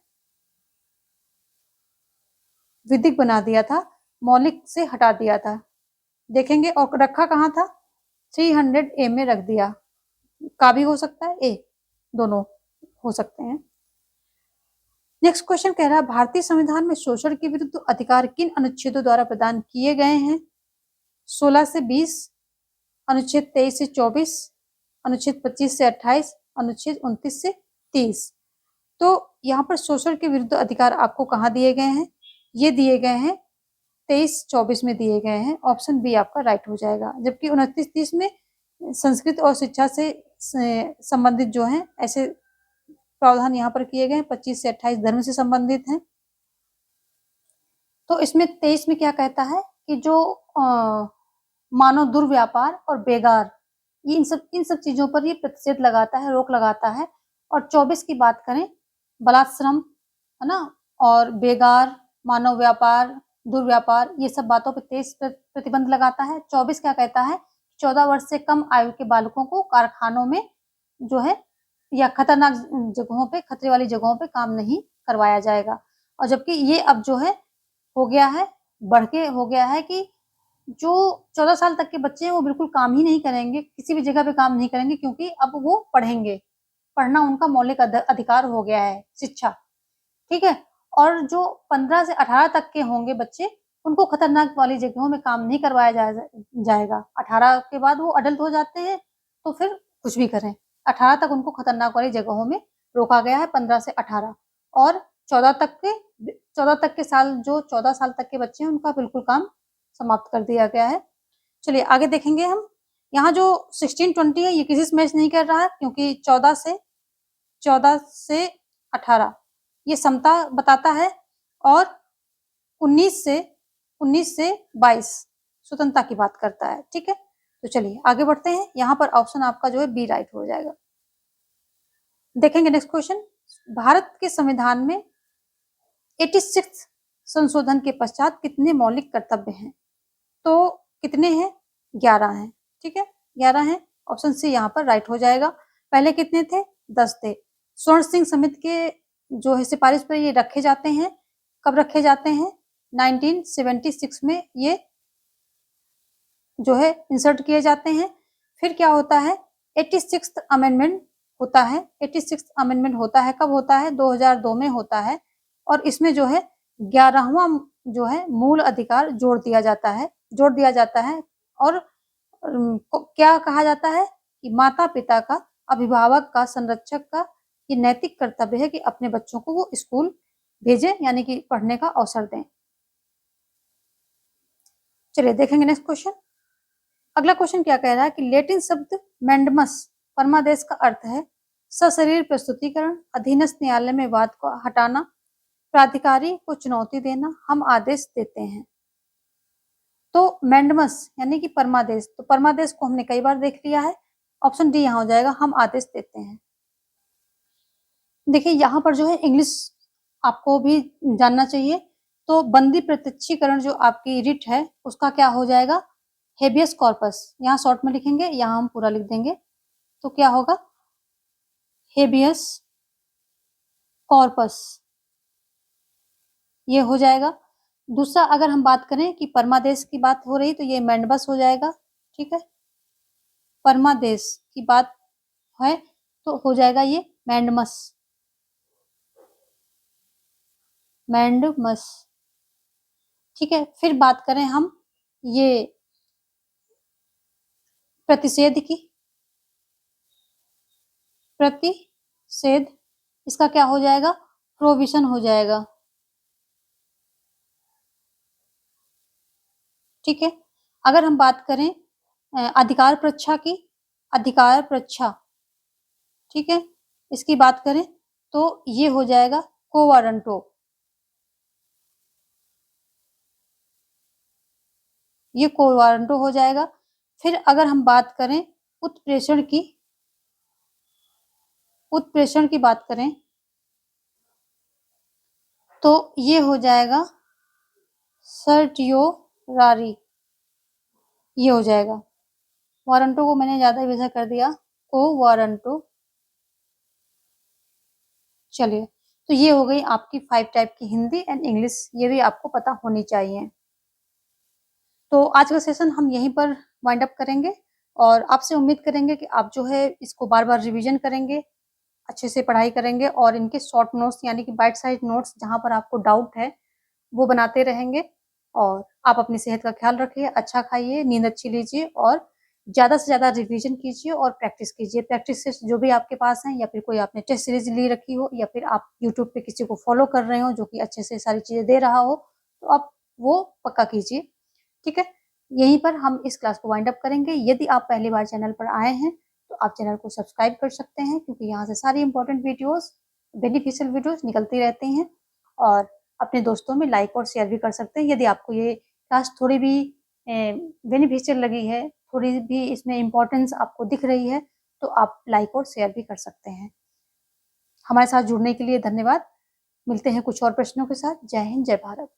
S1: विधिक बना दिया था, मौलिक से हटा दिया था। देखेंगे, और रखा कहाँ था? 300A में रख दिया, का भी हो सकता है, ए, दोनों हो सकते हैं। नेक्स्ट क्वेश्चन कह रहा है, भारतीय संविधान में शोषण के विरुद्ध अधिकार किन अनुच्छेदों द्वारा प्रदान किए गए हैं? 16 से 20, अनुच्छेद 23 से 24, अनुच्छेद 25 से 28, अनुच्छेद 29 से 30। तो यहाँ पर शोषण के विरुद्ध अधिकार आपको कहाँ दिए गए हैं? ये दिए गए हैं 23-24 में दिए गए हैं। ऑप्शन बी आपका राइट हो जाएगा। जबकि 29-30 में संस्कृत और शिक्षा से संबंधित जो है ऐसे प्रावधान यहाँ पर किए गए हैं। 25 से 28 धर्म से संबंधित हैं। तो इसमें 23 में क्या कहता है कि जो मानव दुर्व्यापार और बेगार, ये इन सब चीजों पर ये प्रतिषेध लगाता है, रोक लगाता है। और 24 की बात करें, बलात्श्रम, है ना, और बेगार, मानव व्यापार, दुर्व्यापार, ये सब बातों पर 23 प्रतिबंध लगाता है। 24 क्या कहता है? 14 वर्ष से कम आयु के बालकों को कारखानों में जो है या खतरनाक जगहों पे, खतरे वाली जगहों पे काम नहीं करवाया जाएगा। और जबकि ये अब जो है हो गया है, बढ़ के हो गया है कि जो 14 साल तक के बच्चे हैं वो बिल्कुल काम ही नहीं करेंगे, किसी भी जगह पे काम नहीं करेंगे, क्योंकि अब वो पढ़ेंगे। पढ़ना उनका मौलिक अधिकार हो गया है, शिक्षा, ठीक है। और जो 15 से 18 तक के होंगे बच्चे, उनको खतरनाक वाली जगहों में काम नहीं करवाया जाएगा। 18 के बाद वो अडल्ट हो जाते हैं तो फिर कुछ भी करें। 18 तक उनको खतरनाक वाली जगहों में रोका गया है, 15 से 18। और 14 तक के साल, जो 14 साल तक के बच्चे हैं उनका बिल्कुल काम समाप्त कर दिया गया है। चलिए आगे देखेंगे हम। यहाँ जो 16-20 है ये किसी से मैच नहीं कर रहा है, क्योंकि 14 से 18 ये समता बताता है, और 19 से 22 स्वतंत्रता की बात करता है, ठीक है। तो चलिए आगे बढ़ते हैं। यहाँ पर ऑप्शन आपका जो है बी राइट हो जाएगा। देखेंगे नेक्स्ट क्वेश्चन। भारत के संविधान में 86 संशोधन के पश्चात कितने मौलिक कर्तव्य हैं? तो कितने हैं? 11 हैं, ठीक है, 11 हैं। ऑप्शन सी यहाँ पर राइट हो जाएगा। पहले कितने थे? 10 थे। स्वर्ण सिंह समिति के जो है सिफारिश पर ये रखे जाते हैं। कब रखे जाते हैं? 1976 में ये जो है इंसर्ट किए जाते हैं। फिर क्या होता है? 86th अमेंडमेंट होता है। 86th अमेंडमेंट होता है, कब होता है? 2002 में होता है। और इसमें जो है 11वां जो है मूल अधिकार जोड़ दिया जाता है। और क्या कहा जाता है कि माता पिता का, अभिभावक का, संरक्षक का ये नैतिक कर्तव्य है कि अपने बच्चों को वो स्कूल भेजें, यानी कि पढ़ने का अवसर दें। चलिए देखेंगे नेक्स्ट क्वेश्चन। अगला क्वेश्चन क्या कह रहा है कि लैटिन शब्द मैंडमस परमादेश का अर्थ है सशरीर प्रस्तुतिकरण, अधीनस्थ न्यायालय में वाद को हटाना, प्राधिकारी को चुनौती देना, हम आदेश देते हैं। तो मैंडमस यानी कि परमादेश, तो परमादेश को हमने कई बार देख लिया है। ऑप्शन डी यहाँ हो जाएगा, हम आदेश देते हैं। देखिए यहाँ पर जो है इंग्लिश आपको भी जानना चाहिए। तो बंदी प्रत्यक्षीकरण जो आपकी रिट है उसका क्या हो जाएगा? Habeas corpus. यहाँ शॉर्ट में लिखेंगे, यहाँ हम पूरा लिख देंगे। तो क्या होगा? हेबियस कॉर्पस, ये हो जाएगा। दूसरा अगर हम बात करें कि परमादेश की बात हो रही तो ये मैंडबस हो जाएगा, ठीक है। परमादेश की बात है तो हो जाएगा ये मैंडमस, मैंडमस, ठीक है। फिर बात करें हम ये प्रतिषेध की, प्रतिषेध, इसका क्या हो जाएगा? प्रोविजन हो जाएगा, ठीक है। अगर हम बात करें अधिकार परीक्षा की, अधिकार परीक्षा, ठीक है, इसकी बात करें तो ये हो जाएगा को वारंटो, ये को वारंटो हो जाएगा। फिर अगर हम बात करें उत्प्रेषण की, उत्प्रेषण की बात करें तो ये हो जाएगा सर्टियोरारी, ये हो जाएगा। वारंटो को मैंने ज्यादा वैसा कर दिया, को वारंटो। चलिए तो ये हो गई आपकी 5 टाइप की हिंदी एंड इंग्लिश, ये भी आपको पता होनी चाहिए। तो आज का सेशन हम यहीं पर वाइंड अप करेंगे और आपसे उम्मीद करेंगे कि आप जो है इसको बार बार रिवीजन करेंगे, अच्छे से पढ़ाई करेंगे और इनके शॉर्ट नोट्स यानी कि बाइट साइज नोट्स जहाँ पर आपको डाउट है वो बनाते रहेंगे। और आप अपनी सेहत का ख्याल रखिए, अच्छा खाइए, नींद अच्छी लीजिए और ज़्यादा से ज़्यादा रिवीजन कीजिए और प्रैक्टिस कीजिए। प्रैक्टिस से जो भी आपके पास हैं या फिर कोई आपने टेस्ट सीरीज़ ले रखी हो या फिर आप यूट्यूब पे किसी को फ़ॉलो कर रहे हो जो कि अच्छे से सारी चीज़ें दे रहा हो, तो आप वो पक्का कीजिए, ठीक है? यहीं पर हम इस क्लास को वाइंड अप करेंगे। यदि आप पहली बार चैनल पर आए हैं, तो आप चैनल को सब्सक्राइब कर सकते हैं क्योंकि यहाँ से सारी इम्पोर्टेंट वीडियोज़, बेनिफिशियल वीडियोज़ निकलती रहती हैं और अपने दोस्तों में लाइक और शेयर भी कर सकते हैं। यदि आपको ये क्लास थोड़ी भी बेनिफिशियल लगी है, थोड़ी भी इसमें इम्पोर्टेंस आपको दिख रही है, तो आप लाइक और शेयर भी कर सकते हैं। हमारे साथ जुड़ने के लिए धन्यवाद। मिलते हैं कुछ और प्रश्नों के साथ। जय हिंद, जय भारत।